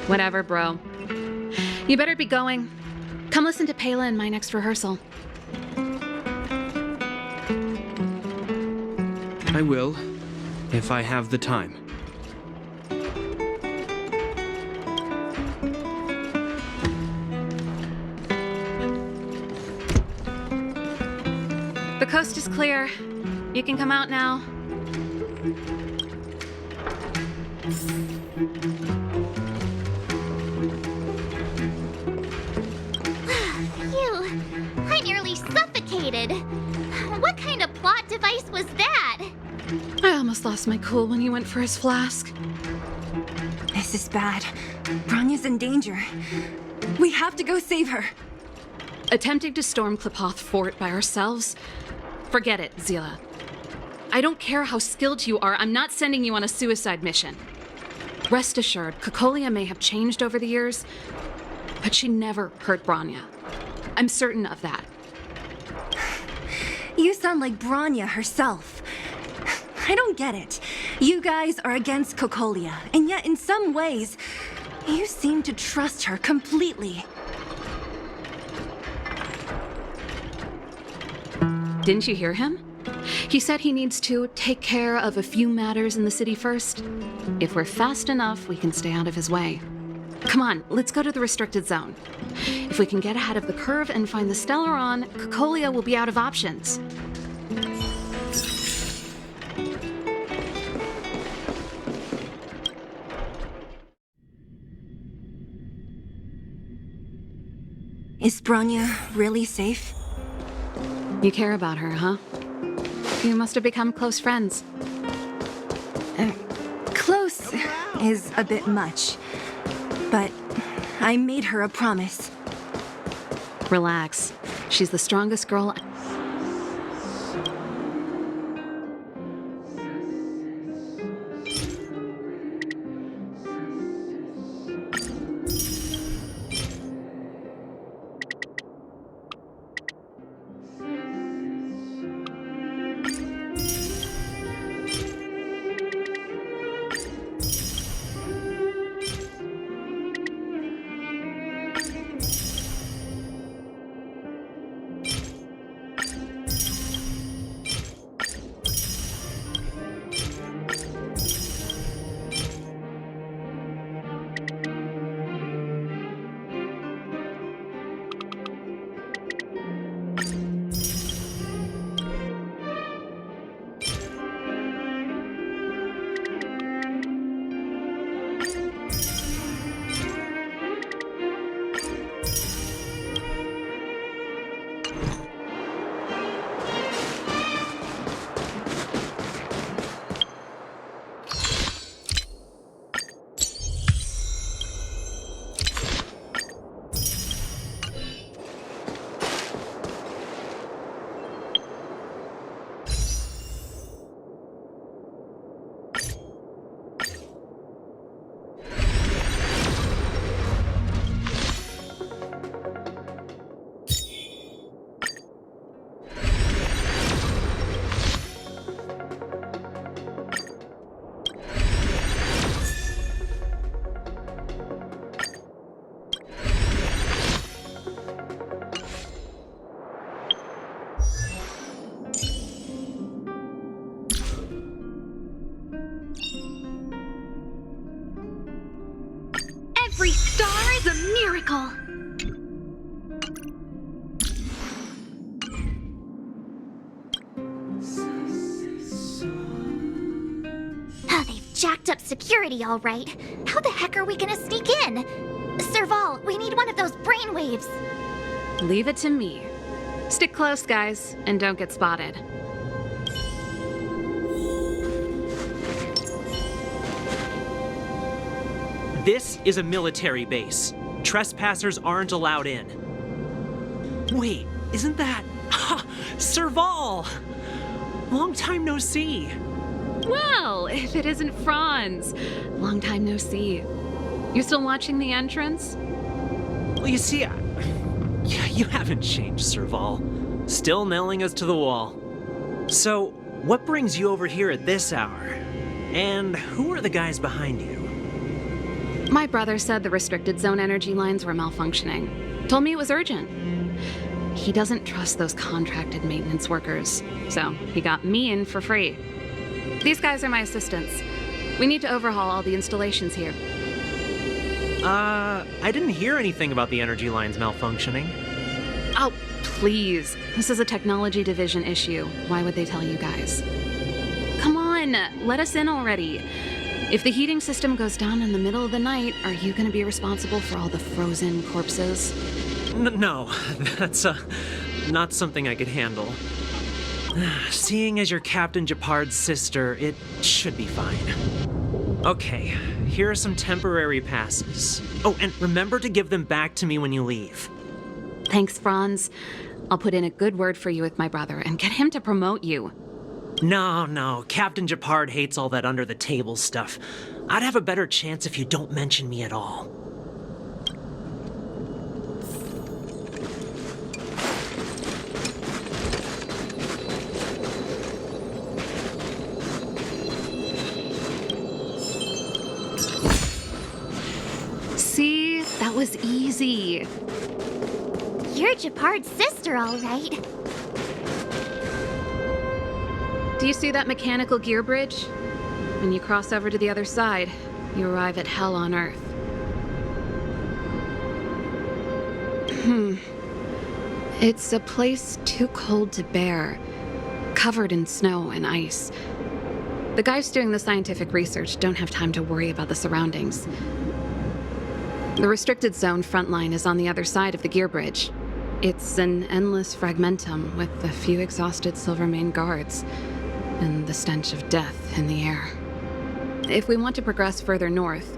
Whatever, bro. You better be going. Come listen to Pela in my next rehearsal. I will, if I have the time. The coast is clear. You can come out now. Phew, I nearly suffocated. What kind of plot device was that? I almost lost my cool when he went for his flask. This is bad. Bronya's in danger. We have to go save her. Attempting to storm Klipoth Fort by ourselves? Forget it, Zila. I don't care how skilled you are, I'm not sending you on a suicide mission. Rest assured, Cacolia may have changed over the years, but she never hurt Bronya. I'm certain of that. You sound like Bronya herself. I don't get it. You guys are against Cacolia, and yet in some ways, you seem to trust her completely. Didn't you hear him? He said he needs to take care of a few matters in the city first. If we're fast enough, we can stay out of his way. Come on, let's go to the restricted zone. If we can get ahead of the curve and find the Stellaron, Cacolia will be out of options. Is Bronya really safe? You care about her, huh? You must have become close friends. Close is a bit much, but I made her a promise. Relax. She's the strongest girl. Every star is a miracle! Oh, they've jacked up security all right. How the heck are we gonna sneak in? Serval, we need one of those brainwaves. Leave it to me. Stick close, guys, and don't get spotted. This is a military base. Trespassers aren't allowed in. Wait, isn't that... Serval! Long time no see. Well, if it isn't Franz. Long time no see. You still watching the entrance? Well, you see, you haven't changed, Serval. Still nailing us to the wall. So, what brings you over here at this hour? And who are the guys behind you? My brother said the restricted zone energy lines were malfunctioning. Told me it was urgent. He doesn't trust those contracted maintenance workers, so he got me in for free. These guys are my assistants. We need to overhaul all the installations here. I didn't hear anything about the energy lines malfunctioning. Oh, please. This is a technology division issue. Why would they tell you guys? Come on, let us in already. If the heating system goes down in the middle of the night, are you gonna be responsible for all the frozen corpses? No, that's not something I could handle. Seeing as you're Captain Japard's sister, it should be fine. Okay, here are some temporary passes. Oh, and remember to give them back to me when you leave. Thanks, Franz. I'll put in a good word for you with my brother and get him to promote you. No, Captain Japard hates all that under-the-table stuff. I'd have a better chance if you don't mention me at all. See? That was easy. You're Japard's sister, all right. Do you see that mechanical gear bridge? When you cross over to the other side, you arrive at Hell on Earth. It's a place too cold to bear, covered in snow and ice. The guys doing the scientific research don't have time to worry about the surroundings. The restricted zone front line is on the other side of the gear bridge. It's an endless fragmentum with a few exhausted Silvermane guards and the stench of death in the air. If we want to progress further north,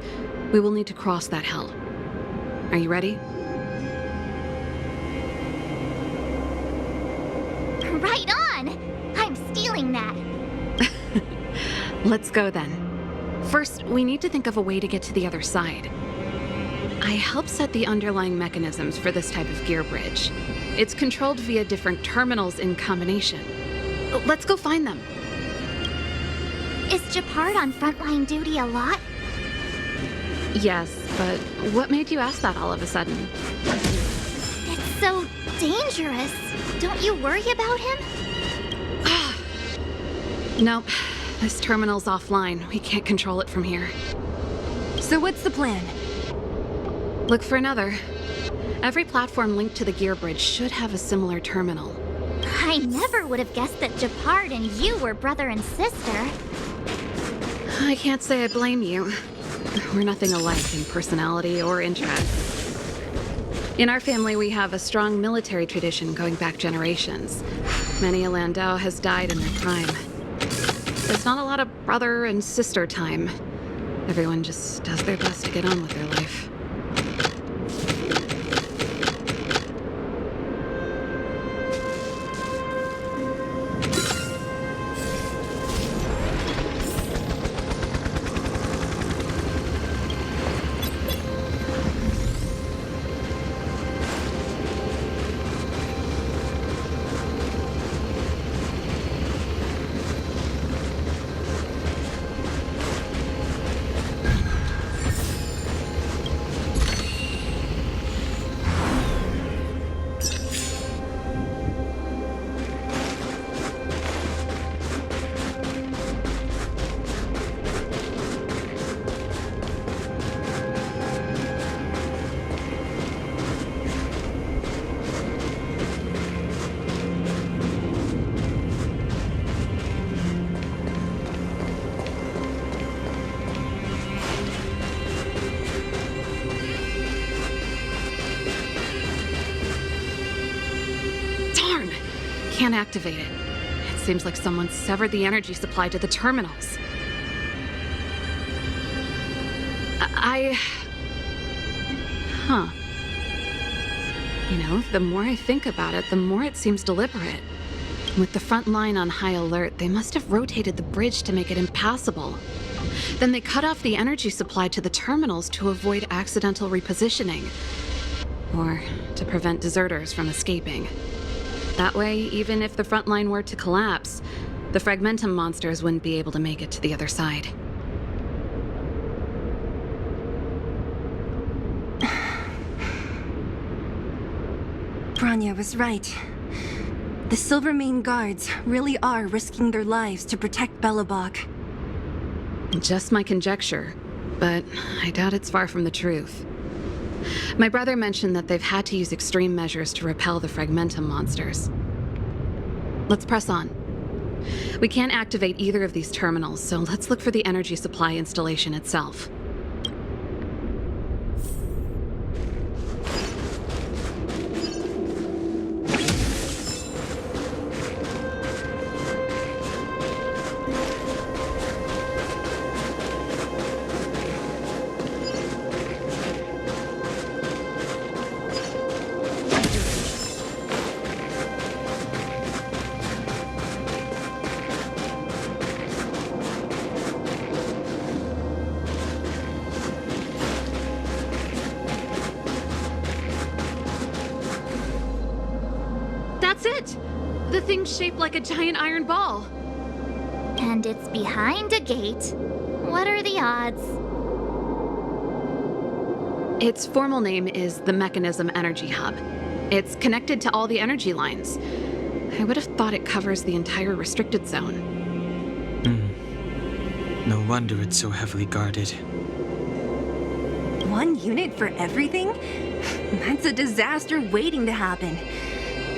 we will need to cross that hell. Are you ready? Right on! I'm stealing that. Let's go then. First, we need to think of a way to get to the other side. I helped set the underlying mechanisms for this type of gear bridge. It's controlled via different terminals in combination. Let's go find them. Is Japard on frontline duty a lot? Yes, but what made you ask that all of a sudden? It's so dangerous. Don't you worry about him? Nope. This terminal's offline. We can't control it from here. So what's the plan? Look for another. Every platform linked to the gear bridge should have a similar terminal. I never would have guessed that Japard and you were brother and sister. I can't say I blame you. We're nothing alike in personality or interests. In our family, we have a strong military tradition going back generations. Many a Landau has died in their prime. There's not a lot of brother and sister time. Everyone just does their best to get on with their life. Can't activate it. It seems like someone severed the energy supply to the terminals. You know, the more I think about it, the more it seems deliberate. With the front line on high alert, they must have rotated the bridge to make it impassable. Then they cut off the energy supply to the terminals to avoid accidental repositioning, or to prevent deserters from escaping. That way, even if the front line were to collapse, the Fragmentum monsters wouldn't be able to make it to the other side. Bronya was right. The Silvermane guards really are risking their lives to protect Belobog. Just my conjecture, but I doubt it's far from the truth. My brother mentioned that they've had to use extreme measures to repel the Fragmentum monsters. Let's press on. We can't activate either of these terminals, so let's look for the energy supply installation itself. That's it! The thing's shaped like a giant iron ball. And it's behind a gate. What are the odds? Its formal name is the Mechanism Energy Hub. It's connected to all the energy lines. I would have thought it covers the entire restricted zone. No wonder it's so heavily guarded. One unit for everything? That's a disaster waiting to happen.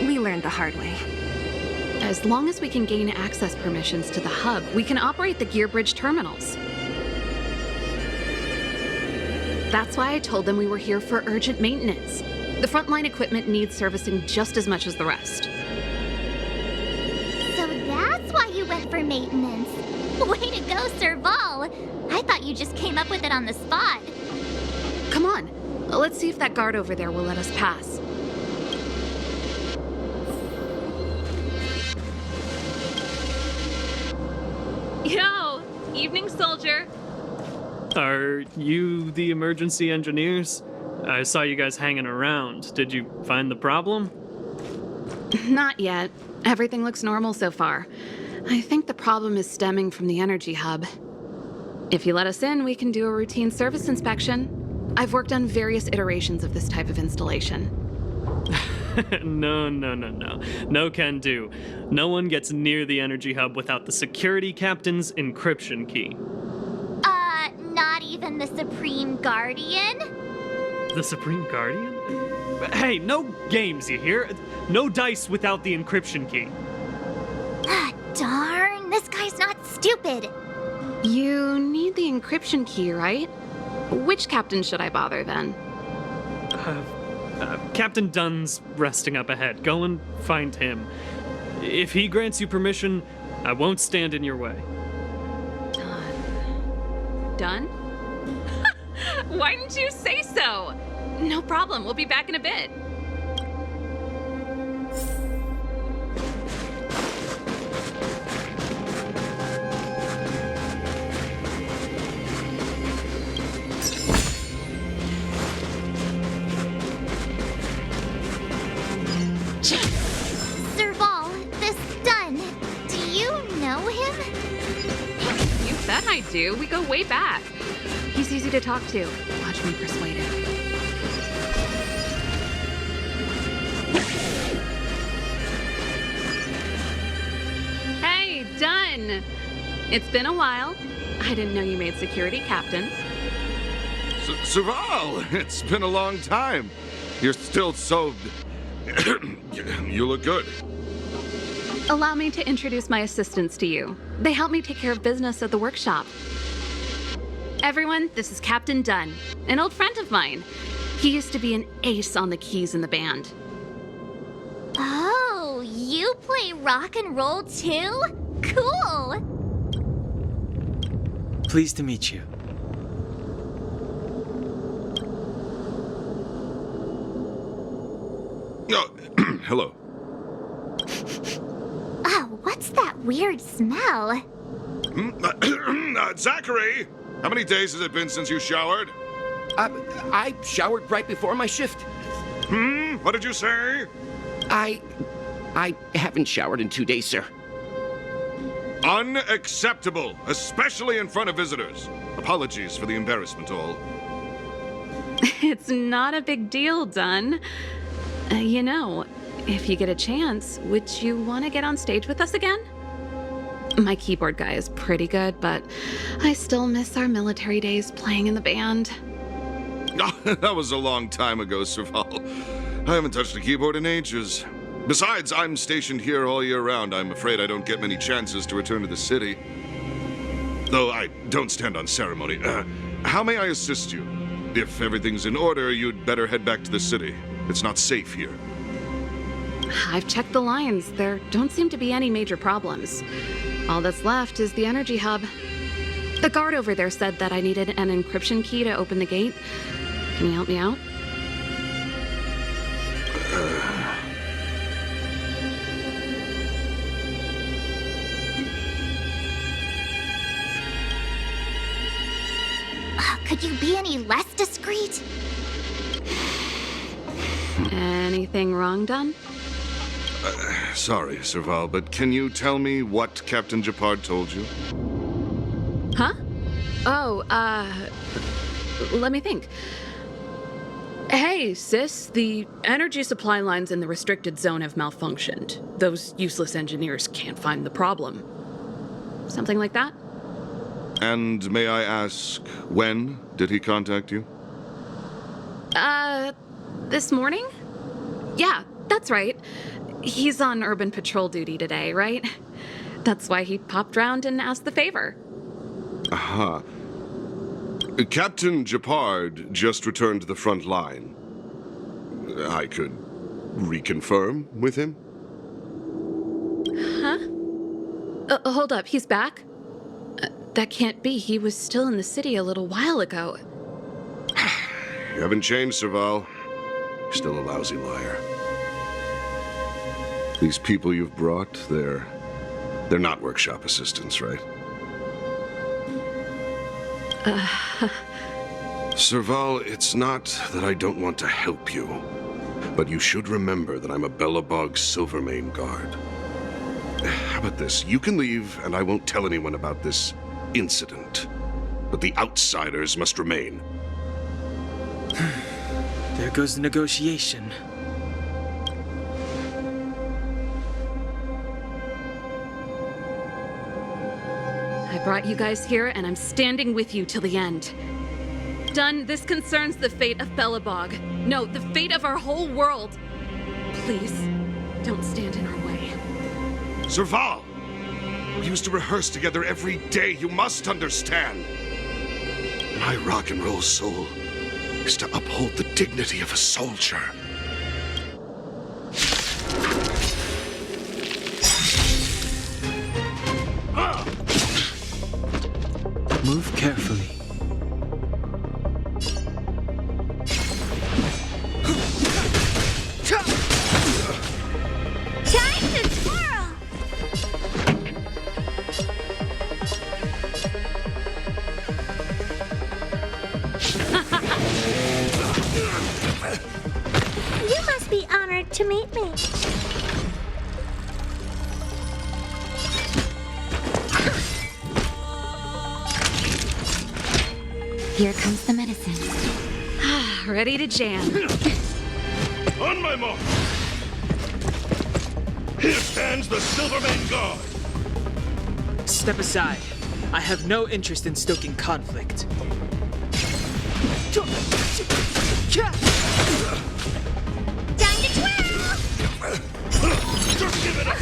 We learned the hard way. As long as we can gain access permissions to the hub, we can operate the gear bridge terminals. That's why I told them we were here for urgent maintenance. The frontline equipment needs servicing just as much as the rest. So that's why you went for maintenance. Way to go, Serval! I thought you just came up with it on the spot. Come on, let's see if that guard over there will let us pass. Yo! Evening, soldier! Are you the emergency engineers? I saw you guys hanging around. Did you find the problem? Not yet. Everything looks normal so far. I think the problem is stemming from the energy hub. If you let us in, we can do a routine service inspection. I've worked on various iterations of this type of installation. No. No can do. No one gets near the energy hub without the security captain's encryption key. Not even the Supreme Guardian? The Supreme Guardian? Hey, no games, you hear? No dice without the encryption key. Ah, darn, this guy's not stupid. You need the encryption key, right? Which captain should I bother then? Captain Dunn's resting up ahead. Go and find him. If he grants you permission, I won't stand in your way. Done? Why didn't you say so? No problem, we'll be back in a bit. Serval, this Dunn, do you know him? You bet I do. We go way back. He's easy to talk to. Watch me persuade him. Hey, Dunn! It's been a while. I didn't know you made security captain. Serval, it's been a long time. You're still so... You look good. Allow me to introduce my assistants to you. They help me take care of business at the workshop. Everyone, this is Captain Dunn, an old friend of mine. He used to be an ace on the keys in the band. Oh, you play rock and roll too? Cool! Pleased to meet you. Oh, hello. Oh, what's that weird smell? Zachary! How many days has it been since you showered? I showered right before my shift. What did you say? I haven't showered in 2 days, sir. Unacceptable, especially in front of visitors. Apologies for the embarrassment, all. It's not a big deal, Dunn. You know, if you get a chance, would you want to get on stage with us again? My keyboard guy is pretty good, but I still miss our military days playing in the band. That was a long time ago, Serval. I haven't touched a keyboard in ages. Besides, I'm stationed here all year round. I'm afraid I don't get many chances to return to the city. Though I don't stand on ceremony. How may I assist you? If everything's in order, you'd better head back to the city. It's not safe here. I've checked the lines. There don't seem to be any major problems. All that's left is the energy hub. The guard over there said that I needed an encryption key to open the gate. Can you help me out? Could you be any less discreet? Anything wrong done? Sorry, Serval, but can you tell me what Captain Gepard told you? Huh? Oh, let me think. Hey, sis, the energy supply lines in the restricted zone have malfunctioned. Those useless engineers can't find the problem. Something like that? And may I ask, when did he contact you? This morning? Yeah, that's right. He's on urban patrol duty today, right? That's why he popped round and asked the favor. Aha. Captain Gepard just returned to the front line. I could reconfirm with him? Huh? Hold up, he's back? That can't be. He was still in the city a little while ago. You haven't changed, Serval. You're still a lousy liar. These people you've brought, they're not workshop assistants, right? Serval, it's not that I don't want to help you, but you should remember that I'm a Belobog Silvermane guard. How about this? You can leave, and I won't tell anyone about this incident. But the outsiders must remain. There goes the negotiation. I brought you guys here, and I'm standing with you till the end. Done. This concerns the fate of Belobog. No, the fate of our whole world. Please, don't stand in our way. Serval! We used to rehearse together every day, you must understand. My rock and roll soul is to uphold the dignity of a soldier. Move carefully. Time to twirl! You must be honored to meet me. Here comes the medicine. Ready to jam. On my mark! Here stands the Silvermane Guard! Step aside. I have no interest in stoking conflict. Time to twirl! Just give it up!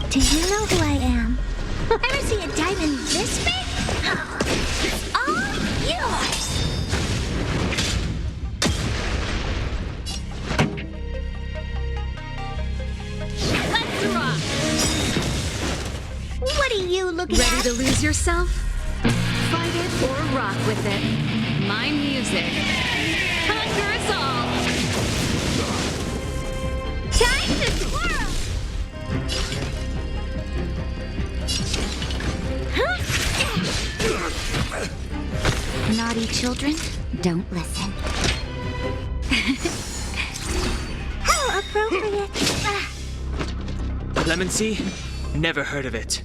Do you know who I am? Ever see a diamond this big? It's all yours! Let's rock! What are you looking Ready at? to lose yourself? Fight it or rock with it. My music. Conquer us all! Time to twirl! Naughty children, don't listen. How appropriate! Clemency? Never heard of it.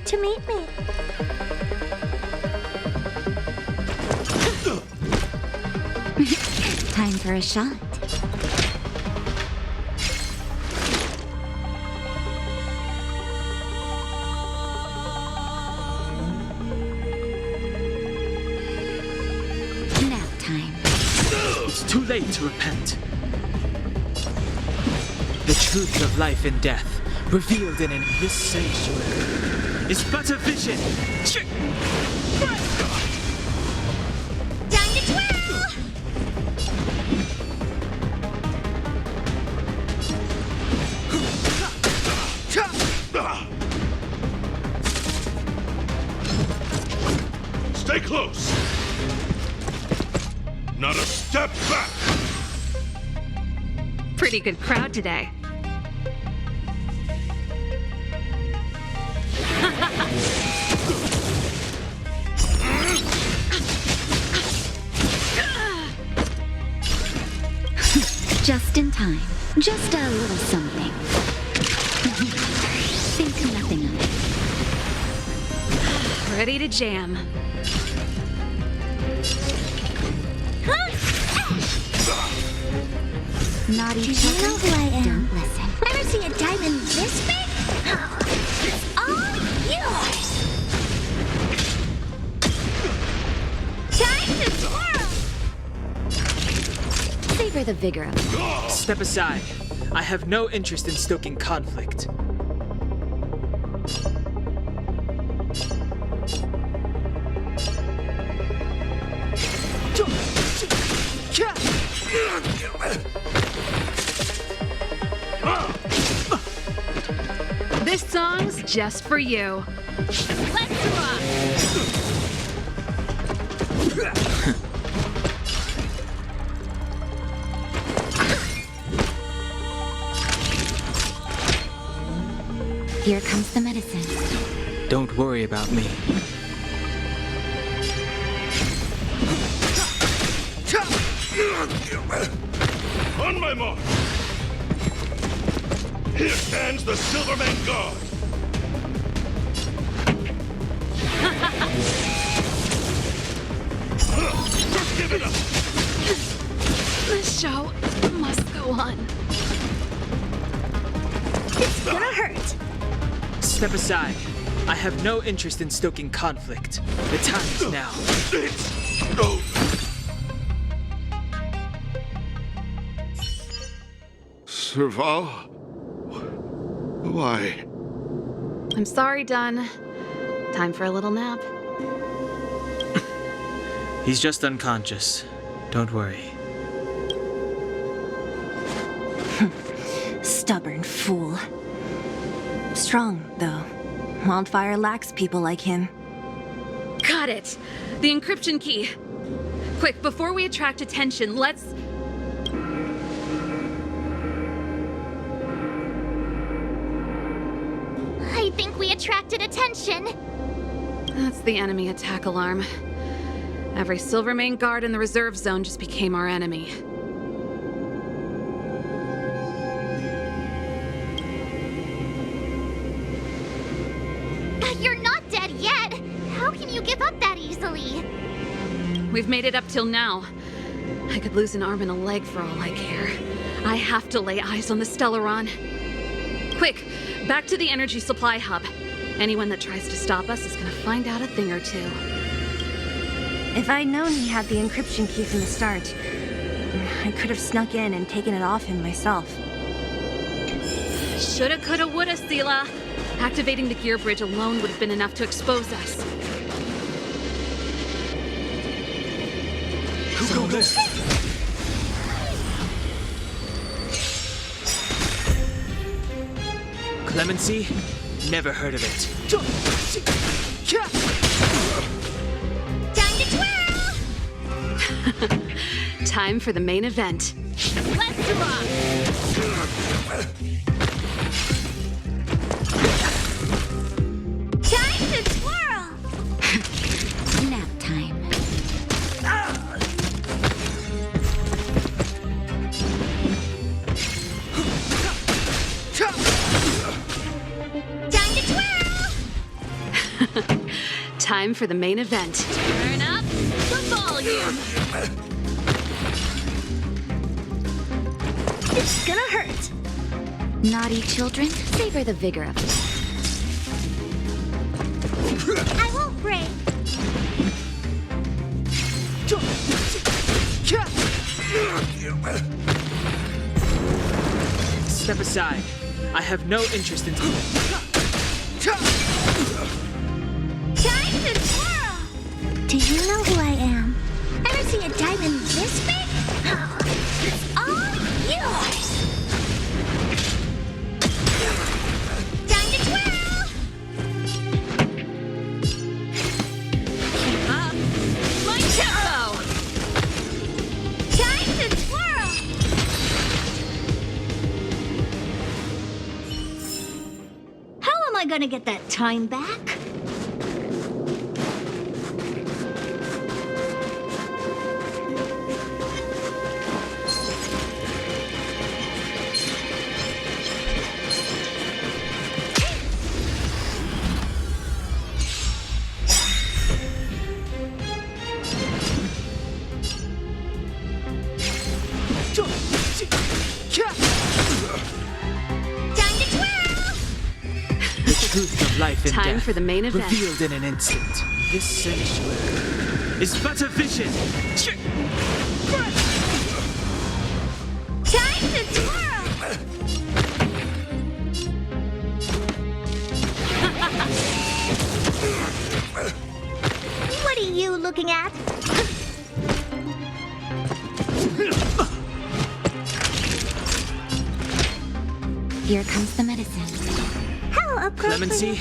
heart to meet me. Time for a shot. Nap time. It's too late to repent. The truth of life and death, revealed in this sanctuary, is but a vision. Time to twirl! Stay close! Not a step back! Pretty good crowd today. Just in time. Just a little something. Think nothing of it. Ready to jam. Naughty Do you know who I am? Don't listen. Ever see a diamond this big? It's all yours! Time to twirl! Savor the vigor of it. Step aside. I have no interest in stoking conflict. This song's just for you. Let's rock! Here comes the medicine. Don't worry about me. On my mark! Here stands the Silverman Guard! Just give it up! The show must go on. It's gonna hurt. Step aside. I have no interest in stoking conflict. The time is now. It's no. Serval? Why? I'm sorry, Dunn. Time for a little nap. He's just unconscious. Don't worry. Stubborn fool. Strong, though. Wildfire lacks people like him. Got it! The encryption key. Quick, before we attract attention, let's... I think we attracted attention. That's the enemy attack alarm. Every Silvermane guard in the reserve zone just became our enemy. You're not dead yet. How can you give up that easily? We've made it up till now. I could lose an arm and a leg for all I care. I have to lay eyes on the Stellaron. Quick, back to the energy supply hub. Anyone that tries to stop us is gonna find out a thing or two. If I'd known he had the encryption key from the start, I could have snuck in and taken it off him myself. Shoulda, coulda, woulda, Sela. Activating the gear bridge alone would have been enough to expose us. Who go this? Clemency? Never heard of it. Time to twirl! Time for the main event. Let's rock! Time to twirl! Nap time. Time to twirl! Time for the main event. Turn up the volume. It's gonna hurt. Naughty children, savor the vigor of it. I won't break. Step aside. I have no interest in. Time to twirl! Do you know who I am? Ever see a diamond this big? It's all yours! Time to twirl! Keep up my tempo. Time to twirl! How am I gonna get that time back? Time to twirl! The truth of life and Time death, for the main event. revealed in an instant. This sanctuary is but a vision. Time to twirl! What are you looking at? Here comes the medicine. How appropriate. Clemency?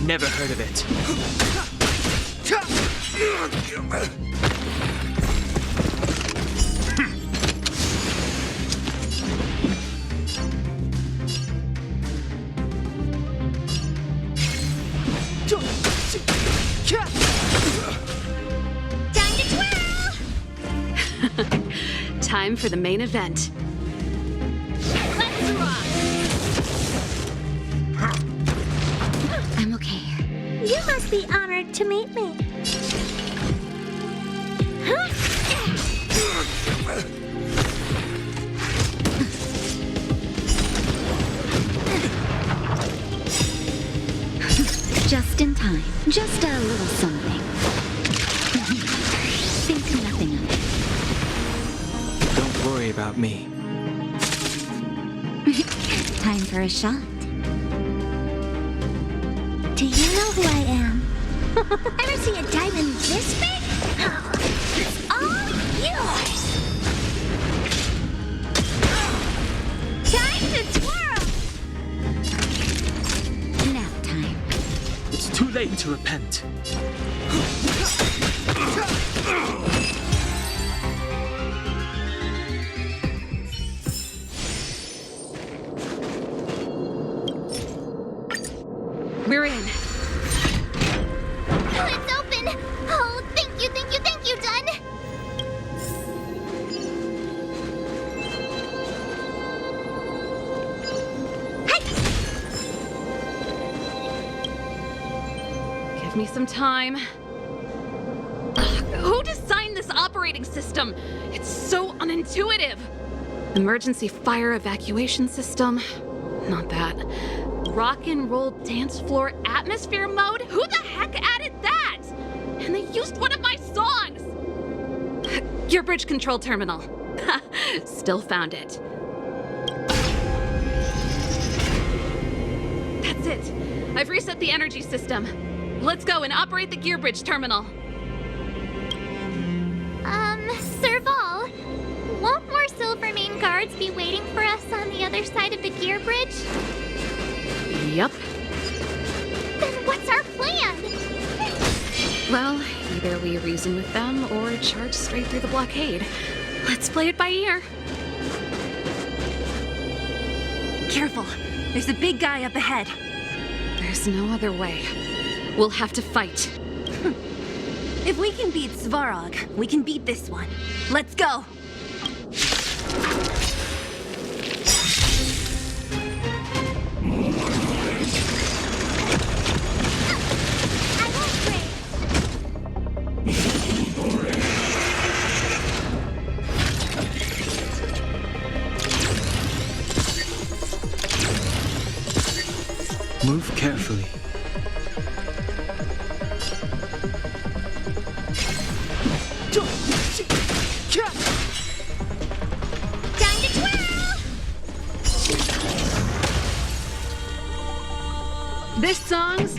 Never heard of it. Time to twirl! Time for the main event. Let's rock. I'm okay. You must be honored to meet me. Just in time. Just a little something. Think nothing of it. Don't worry about me. Time for a shot. Do you know who I am? Ever see a diamond this big? It's all yours! Time to twirl! Nap time. It's too late to repent. We're in. It's open! Oh, thank you, Dun! Give me some time. Who designed this operating system? It's so unintuitive. Emergency fire evacuation system? Not that. Rock and roll dance floor atmosphere mode? Who the heck added that? And they used one of my songs! Gear bridge control terminal. Still found it. That's it. I've reset the energy system. Let's go and operate the gear bridge terminal. Serval, won't more Silvermane guards be waiting for us on the other side of the gear bridge? Yup. Then what's our plan? Well, either we reason with them or charge straight through the blockade. Let's play it by ear. Careful. There's a big guy up ahead. There's no other way. We'll have to fight. If we can beat Svarog, we can beat this one. Let's go. I won't break.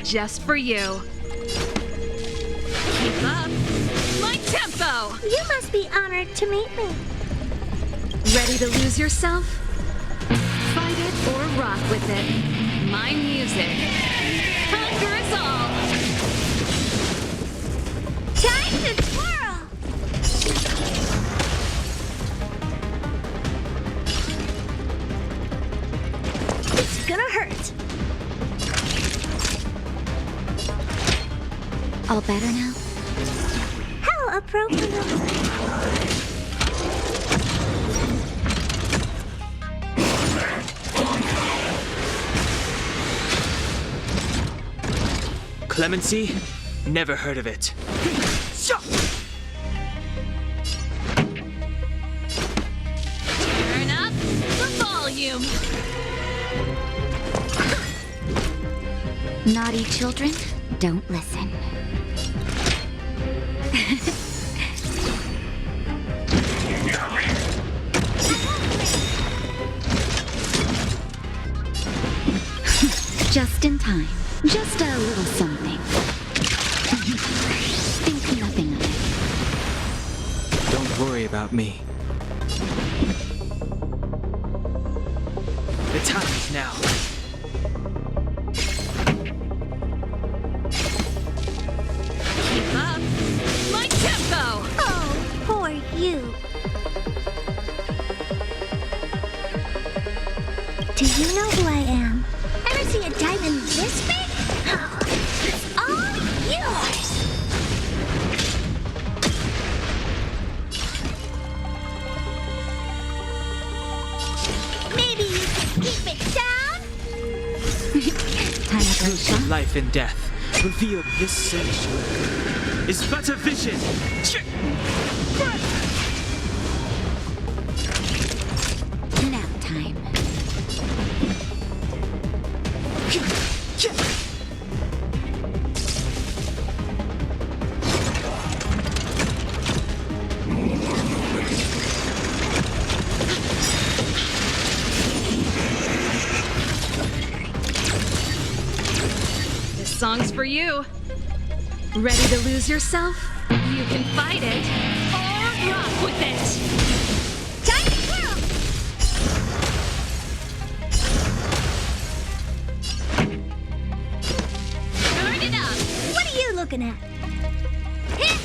just for you. Keep up my tempo! You must be honored to meet me. Ready to lose yourself? Fight it or rock with it. My music conquers all. Time to twirl! It's gonna hurt. All better now? How appropriate. Clemency? Never heard of it. Turn up the volume. Naughty children, don't listen. Just in time. Just a little something. Think nothing of it. Don't worry about me. The time is now. Keep up my tempo. Oh, poor you. Do you know who I am? Ever see a diamond this big? It's all yours. Maybe you can keep it down? Time for a shot. Life and death. Reveal this sanctuary is but a vision. Nap time. This song's for you. Ready to lose yourself? You can fight it or rock with it. Time to twirl! Turn it up. What are you looking at? Hit!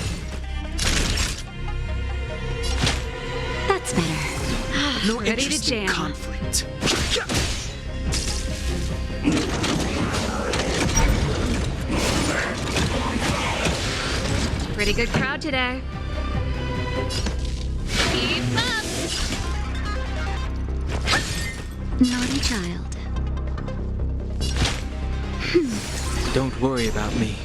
That's better. No Ready to interest in jam. conflict. Pretty good crowd today. Keep up. Naughty child. Don't worry about me.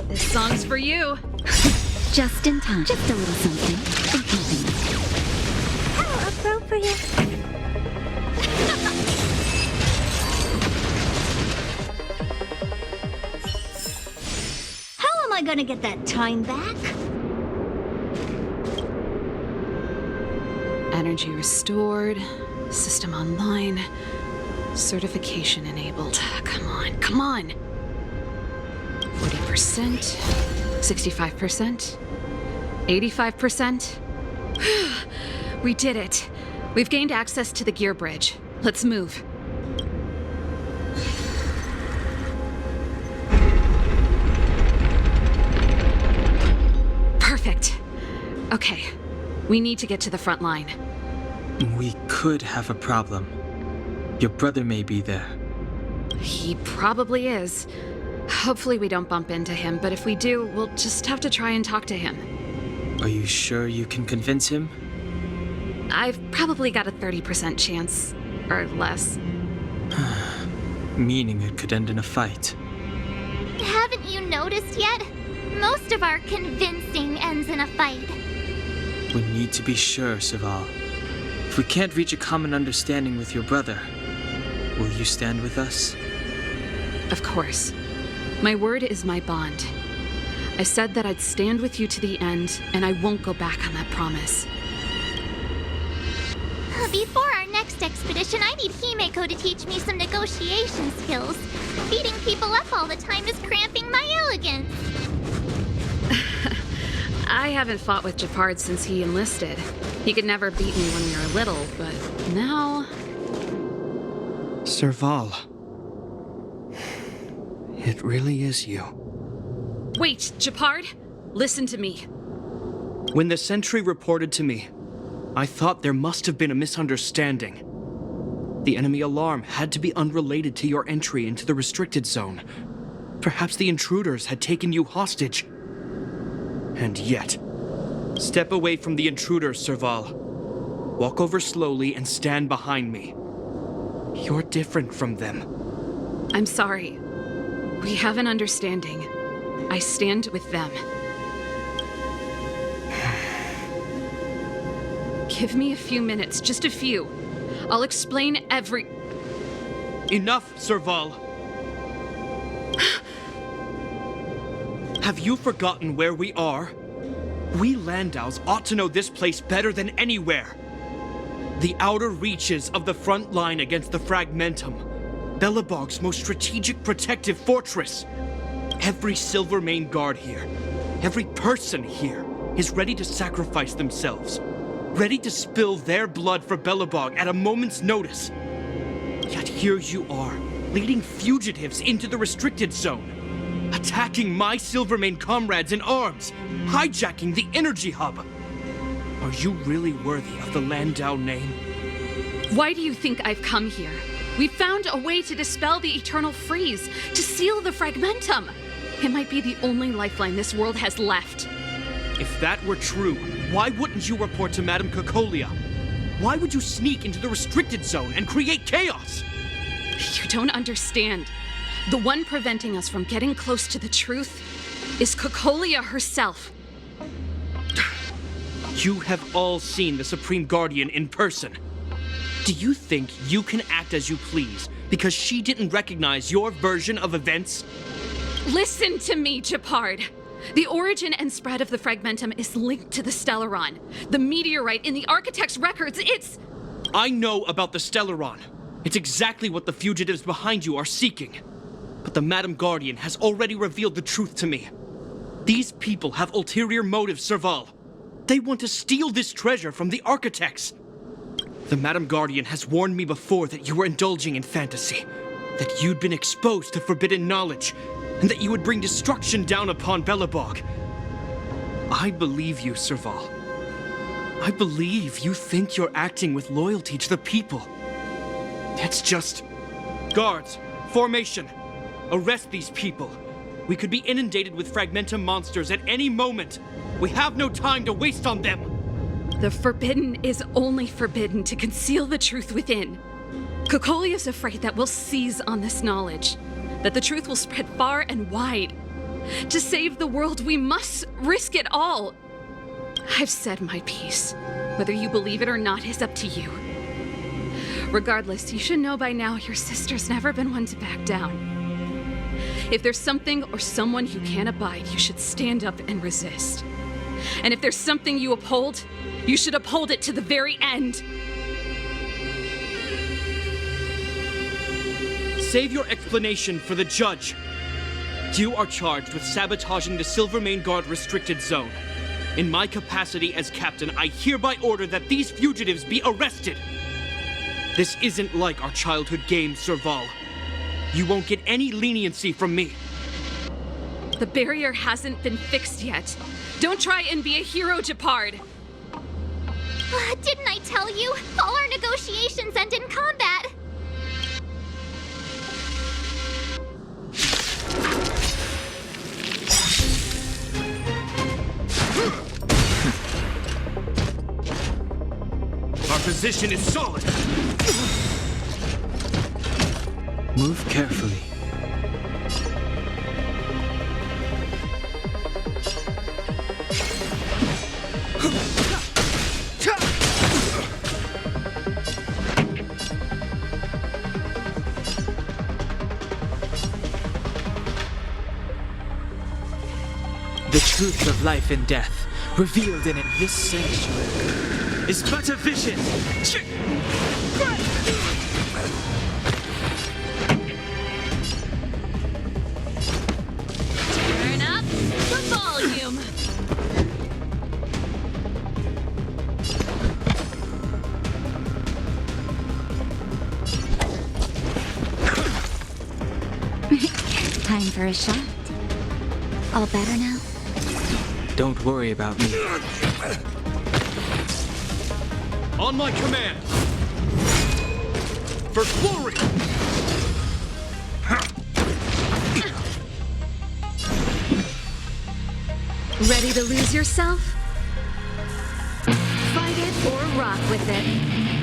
This song's for you. Just in time. Just a little something. Think nothing of it. How appropriate. How am I gonna get that time back? Energy restored. System online. Certification enabled. Come on, come on. 40%. 65%. 85%. We did it. We've gained access to the gear bridge. Let's move. Perfect. Okay. We need to get to the front line. We could have a problem. Your brother may be there. He probably is. Hopefully we don't bump into him, but if we do, we'll just have to try and talk to him. Are you sure you can convince him? I've probably got a 30% chance, or less. Meaning it could end in a fight. Haven't you noticed yet? Most of our convincing ends in a fight. We need to be sure, Serval. If we can't reach a common understanding with your brother, will you stand with us? Of course. My word is my bond. I said that I'd stand with you to the end, and I won't go back on that promise. Before our next expedition, I need Himeko to teach me some negotiation skills. Beating people up all the time is cramping my elegance. I haven't fought with Japard since he enlisted. He could never beat me when we were little, but now... Serval. It really is you. Wait, Japard! Listen to me. When the sentry reported to me, I thought there must have been a misunderstanding. The enemy alarm had to be unrelated to your entry into the restricted zone. Perhaps the intruders had taken you hostage. And yet, step away from the intruders, Serval. Walk over slowly and stand behind me. You're different from them. I'm sorry. We have an understanding. I stand with them. Give me a few minutes, just a few. I'll explain every... Enough, Serval. Have you forgotten where we are? We Landaus ought to know this place better than anywhere. The outer reaches of the front line against the Fragmentum. Belobog's most strategic protective fortress. Every Silvermane guard here, every person here, is ready to sacrifice themselves. Ready to spill their blood for Belobog at a moment's notice. Yet here you are, leading fugitives into the restricted zone. Attacking my Silvermane comrades in arms, hijacking the energy hub. Are you really worthy of the Landau name? Why do you think I've come here? We found a way to dispel the eternal freeze, to seal the Fragmentum. It might be the only lifeline this world has left. If that were true, why wouldn't you report to Madame Cacolia? Why would you sneak into the restricted zone and create chaos? You don't understand. The one preventing us from getting close to the truth is Cacolia herself. You have all seen the Supreme Guardian in person. Do you think you can act as you please because she didn't recognize your version of events? Listen to me, Japard. The origin and spread of the Fragmentum is linked to the Stellaron. The meteorite in the Architect's records, it's... I know about the Stellaron. It's exactly what the fugitives behind you are seeking. But the Madam Guardian has already revealed the truth to me. These people have ulterior motives, Serval. They want to steal this treasure from the Architects. The Madam Guardian has warned me before that you were indulging in fantasy, that you'd been exposed to forbidden knowledge, and that you would bring destruction down upon Belobog. I believe you, Serval. I believe you think you're acting with loyalty to the people. It's just... Guards, formation. Arrest these people. We could be inundated with Fragmentum monsters at any moment. We have no time to waste on them. The forbidden is only forbidden to conceal the truth within. Cocolia's afraid that we'll seize on this knowledge, that the truth will spread far and wide. To save the world, we must risk it all. I've said my piece. Whether you believe it or not is up to you. Regardless, you should know by now your sister's never been one to back down. If there's something or someone you can't abide, you should stand up and resist. And if there's something you uphold, you should uphold it to the very end. Save your explanation for the judge. You are charged with sabotaging the Silvermane Guard restricted zone. In my capacity as captain, I hereby order that these fugitives be arrested. This isn't like our childhood game, Serval. You won't get any leniency from me. The barrier hasn't been fixed yet. Don't try and be a hero, Japard. Didn't I tell you? All our negotiations end in combat. Our position is solid. Move carefully. The truth of life and death, revealed in it. This sanctuary is but a vision. Turn up the volume. Time for a shot. All better now? Don't worry about me. On my command! For glory! Ready to lose yourself? Fight it or rock with it.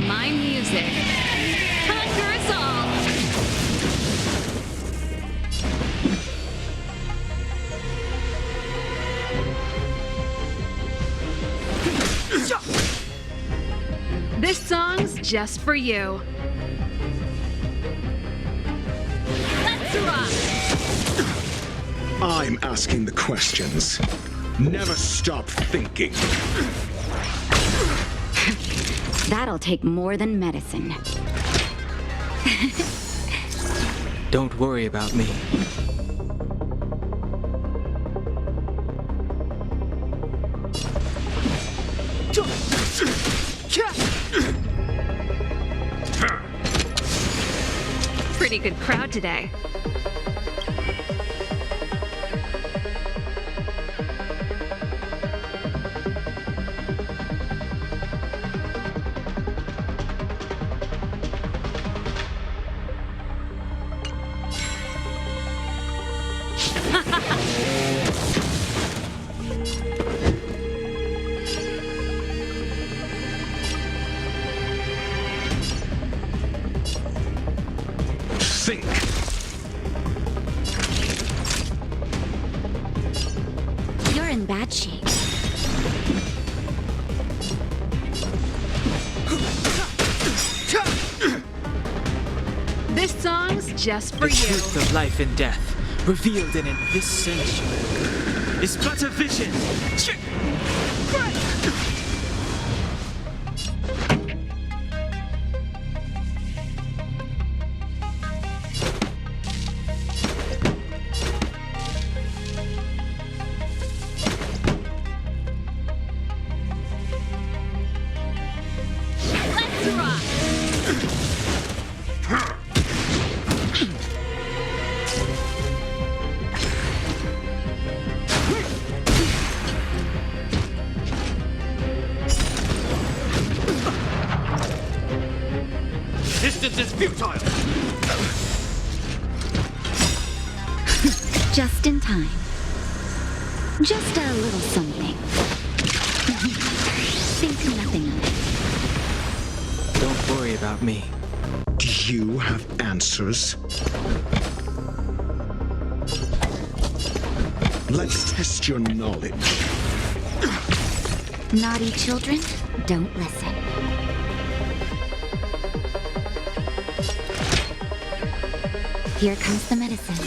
My music. Conquer us all! This song's just for you. Let's rock! I'm asking the questions. Never stop thinking. That'll take more than medicine. Don't worry about me. Pretty good crowd today. Think. You're in bad shape. This song's just for The you. truth of life and death, revealed in it. This sanctuary is but a vision. Let's rock! Distance is futile! Just in time. Just a little something. Think nothing of it. Don't worry about me. Do you have answers? Let's test your knowledge. Naughty children, don't listen. Here comes the medicine.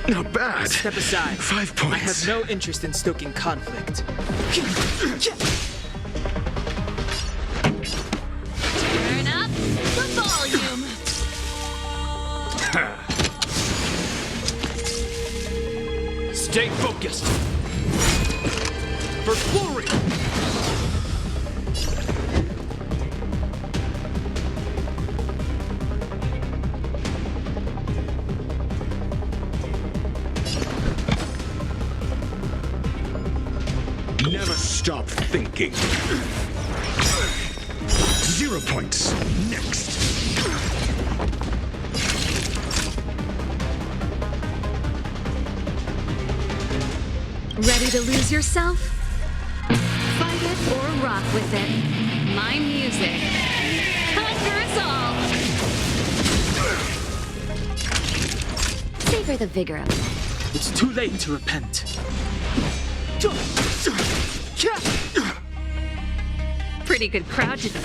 Not bad. Step aside. 5 points. I have no interest in stoking conflict. Turn up the volume. Stay focused! For glory! Never stop thinking. 0 points. Next. Ready to lose yourself? Fight it or rock with it. My music. Conquer us all! Savor the vigor of it. It's too late to repent. Pretty good crowd today.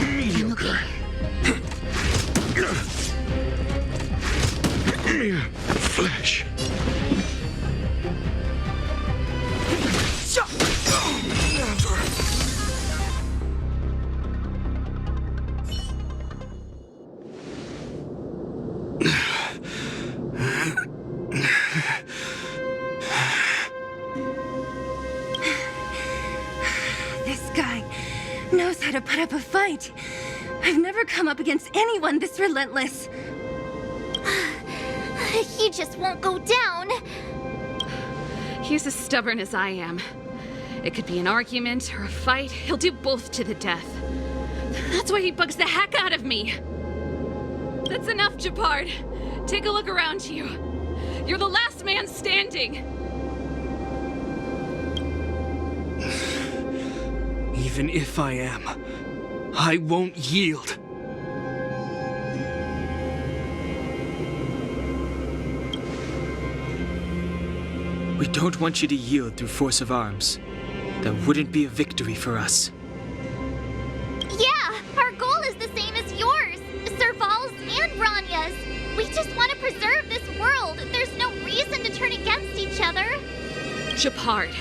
Mediocre. Mere flesh. to put up a fight. I've never come up against anyone this relentless. He just won't go down. He's as stubborn as I am. It could be an argument or a fight. He'll do both to the death. That's why he bugs the heck out of me. That's enough, Japard. Take a look around you. You're the last man standing. Even if I am, I won't yield. We don't want you to yield through force of arms. That wouldn't be a victory for us. Yeah, our goal is the same as yours, Serval's and Branya's. We just want to preserve this world. There's no reason to turn against each other. Japard,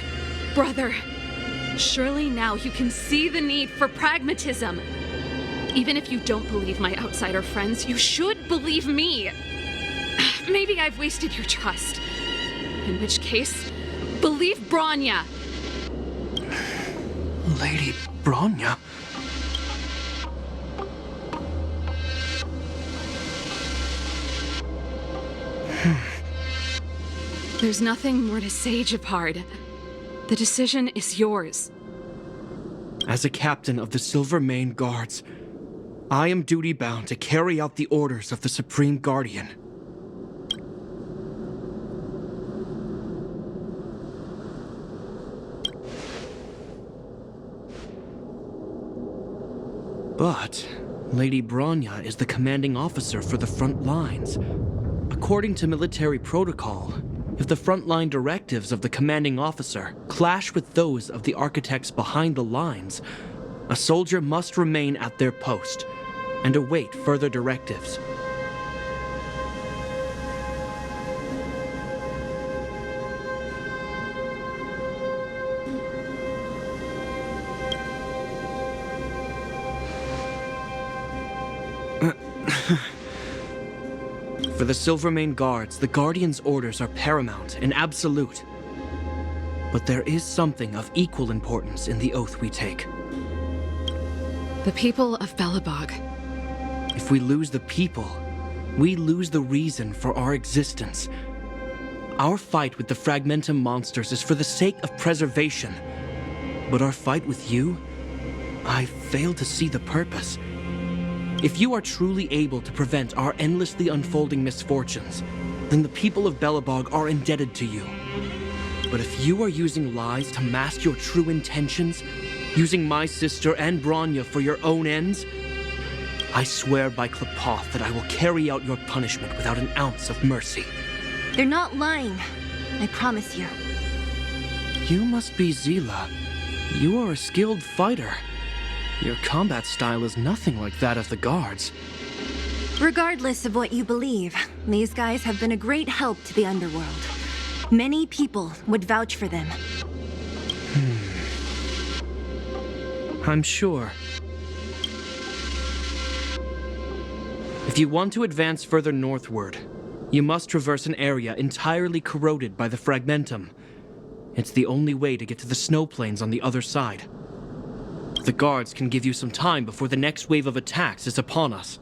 brother, surely now you can see the need for pragmatism. Even if you don't believe my outsider friends, you should believe me. Maybe I've wasted your trust. In which case, believe Branya. Lady Branya? There's nothing more to say, Japard. The decision is yours. As a captain of the Silver Mane Guards, I am duty-bound to carry out the orders of the Supreme Guardian. But Lady Branya is the commanding officer for the front lines. According to military protocol, if the frontline directives of the commanding officer clash with those of the architects behind the lines, a soldier must remain at their post and await further directives. For the Silvermane Guards, the Guardian's orders are paramount and absolute. But there is something of equal importance in the oath we take. The people of Belobog. If we lose the people, we lose the reason for our existence. Our fight with the Fragmentum monsters is for the sake of preservation. But our fight with you, I fail to see the purpose. If you are truly able to prevent our endlessly unfolding misfortunes, then the people of Belobog are indebted to you. But if you are using lies to mask your true intentions, using my sister and Branya for your own ends, I swear by Klapoth that I will carry out your punishment without an ounce of mercy. They're not lying. I promise you. You must be Zila. You are a skilled fighter. Your combat style is nothing like that of the guards. Regardless of what you believe, these guys have been a great help to the underworld. Many people would vouch for them. I'm sure. If you want to advance further northward, you must traverse an area entirely corroded by the Fragmentum. It's the only way to get to the snow plains on the other side. The guards can give you some time before the next wave of attacks is upon us.